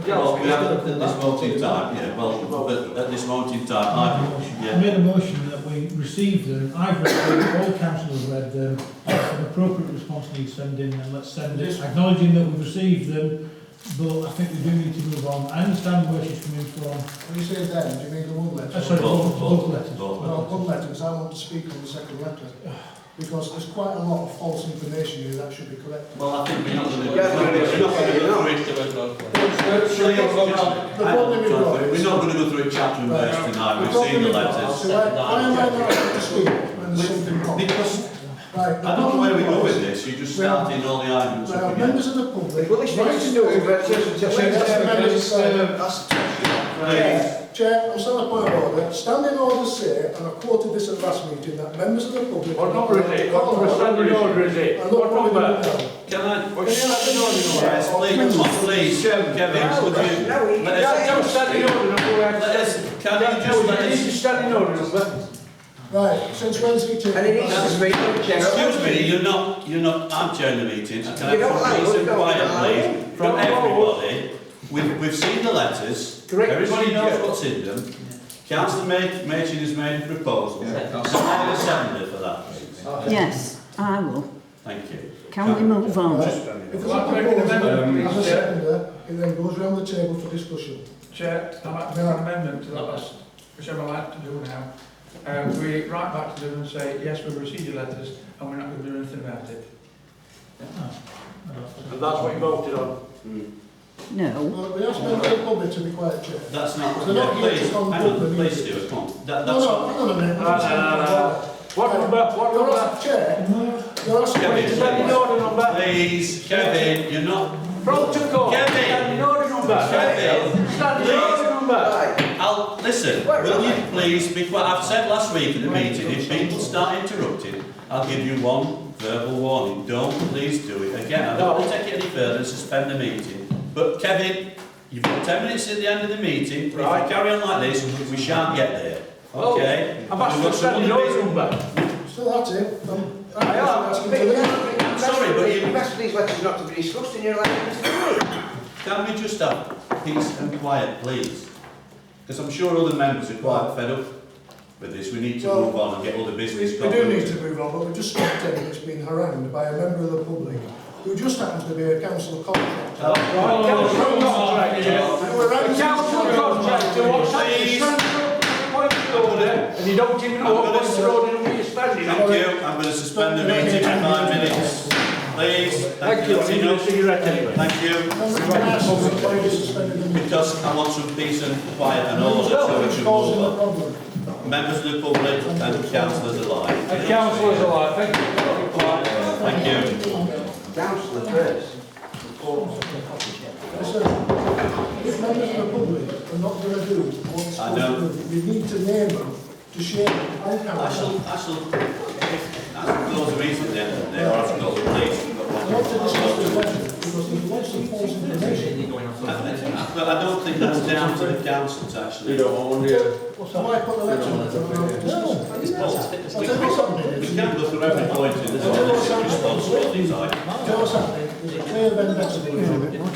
Well, we haven't at this moment in time, yeah, well, but at this moment in time, I made a motion that we receive them, I've read them, all councillors have read them, if an appropriate response needs sending, and let's send it, acknowledging that we've received them, but I think we do need to move on. I understand where she's coming from. When you say them, do you mean the one letter? Sorry, both letters. No, one letter, because I want to speak on the second letter. Because there's quite a lot of false information here that should be corrected. Well, I think we're not going to Yeah, we're not going to go through it chapter and verse tonight. We've seen the letters. Why am I not allowed to speak when there's something wrong? Because Right, I don't know where we go with this. You're just starting all the arguments Well, up again. members of the public... Well, this needs to do Chair, I'm still a point of order. Standing orders say, and I quoted this at last meeting, that members of the public... What number is it? What number standing order is it? What number? Can I? Can you have the order? Yes, please, come on, please. Kevin, would you? Don't standing order number. Let us, can you just let us? Standing order number. Right, since when's he taken? And it needs to speak on the chair. Excuse me, you're not, I'm chairing the meeting. Can I You don't have like peace what and you quiet, don't please, from everybody? We've seen the letters, Correct. everybody knows what's in them. Councillor Machin has made a proposal. Can I have a seconder for that, please? Yes, I will. Thank you. Can we move on? If there's a proposal, as a seconder, it then goes round the table for discussion. Chair, I'd like to make an amendment to that last, which I'm allowed to do now. We write back to them and say, yes, we've received your letters and we're not going to do anything about it. And that's what you voted on? No. Well, we ask members of the public to be quiet, Chair. That's not, They're not yeah, here please, to conduct hang on, the please, meeting. Stuart, come on. No, That's no, hang on a minute. What number? What You're number? asking, Chair, you're asking... Kevin, Standing order number. please, Kevin, you're not... Protocol. Kevin. Standing order number. Kevin, Standing order number. I'll listen. Will you please be quiet? I've said last week in the meeting, if people start interrupting, I'll give you one verbal warning. Don't please do it again. I don't want to take it any further and suspend the meeting. But Kevin, you've got 10 minutes at the end of the meeting. Right. If you carry on like this, we shan't get there. Okay? I'm asking for standing order number. Still at it. I am. asking to leave. Sorry, but you... You've asked these letters not to be discussed in your letters. Can we just have peace and quiet, please? Because I'm sure other members are quite fed up with this. We need to move on and get all the business We done. do need to move on, but we've just spent 10 minutes being harangued by a member of the public who just happens to be a council contractor. Council contractor. Council contractor. What's order, and you don't even know what's the order and what you're spending. Thank you. I'm going to suspend the meeting for 5 minutes. Please. Thank you. Thank you. Thank you. Why are you suspending the meeting? Because I want some peace and quiet and order so we can Causing move the on. problem. Members of the public and councillors alike. And councillors alike, thank you. Thank you. Councillor first. Listen, if members of the public are not going to do what they're I know. supposed to do, you need to name them to share them on I camera. shall close the meeting then, or I shall go to the police. I want to discuss the question because there's lots of false information. But I don't think that's down to the council to actually... You don't want one, do you? So why put the letter on? I'll tell you something. We can't go through every point in this responsibility side. Tell us something. There's a clear vendetta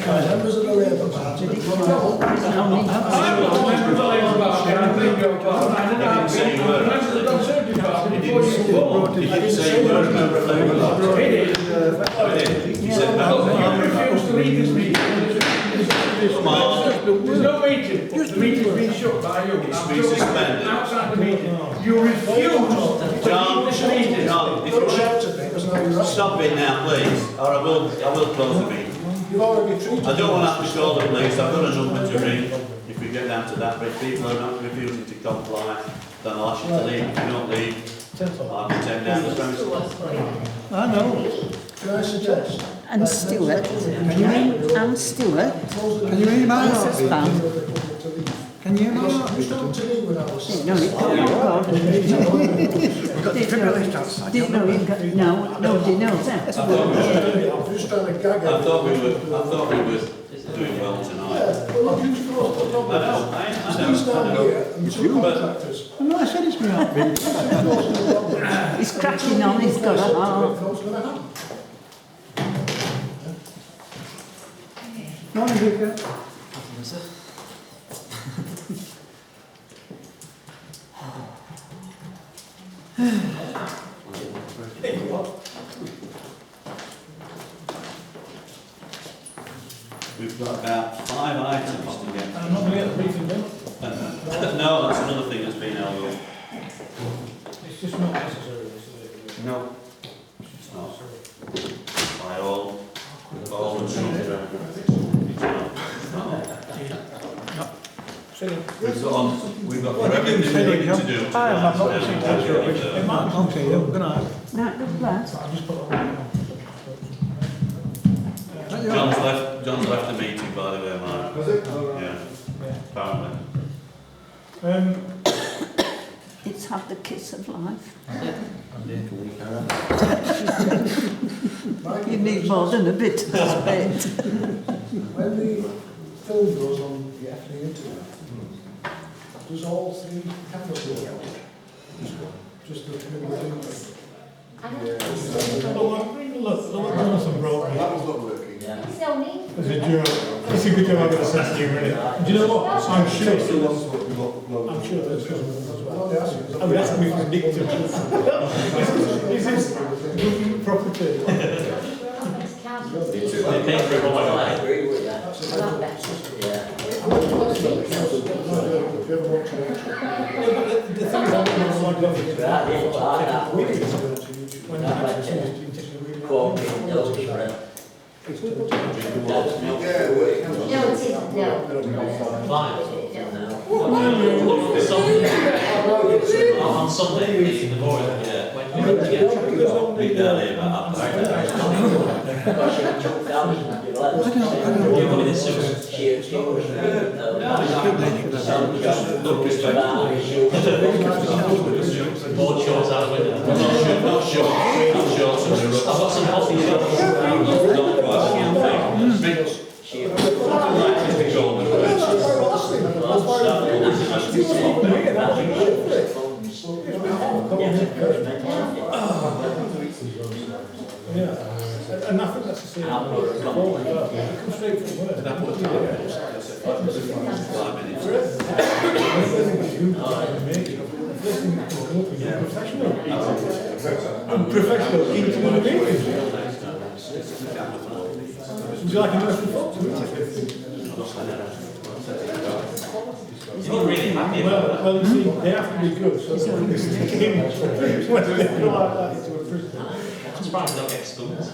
by members of the Labour Party. You didn't say you were. You didn't say you were a member of the Labour Party. You said refused to leave this meeting. come on. There's no meeting. The meeting's been shut by you. It's been suspended. Outside the meeting. You refuse to leave this meeting. John, if Don't you shout at me because now you're right. stop it now, please, or I will close the meeting. You've already treated I don't want to have to call the police. I've got a number to ring if we get down to that. But if people are not refusing to comply, then I'll ask you to leave. If you don't leave, I'll take down the premises. I know. Can I suggest? And Stuart. And Stuart. Can you hear my Mrs. Van. Can you hear my You stopped to me when I was... No, it can't record. Didn't know you got... No, nobody knows that. I'm just trying to gag I at thought we were doing well tonight. Yeah, well, look who's caused the problem. I He's know. down here and two contractors. No, I said it's me. Who's causing the problem? He's cracking on, he's got a heart. What's going to happen? Morning, Vicar. We've got about 5 items to get. I'm not going to get the briefing done. No, that's another thing that's been held up. It's just not necessary, is it? No, it's not. By all the We've got everything we need to do. I've not seen that. It might come to you, good night. Right, good lad. I'll just put it on. John's left the meeting, by the way, Mark. Was it? Yeah, apparently. It's had the kiss of life. You need more than a bit of respect. When the film goes on the FA internet, does all 3 cameras go out? Just the community? Look, Jonathan brought me. That was not working. As a joke. It's a good job I've got a sense of humour in it. Do you know what? I'm sure there's as well. I would ask me for dictum. This is government property. They pay for it all I agree with that. The thing is, I don't like government. On Sunday, the board, went together. Big down here, but You're going to sue. Board shows out window. not sure. I've got some coffee Yeah, and I think that's the same. It comes straight from work. Professional into one of these. Would you like a nice report? He's not really happy about that. Well, you see, they have to be good, so they stick in when they go out into a prison. I'm surprised they don't get schools.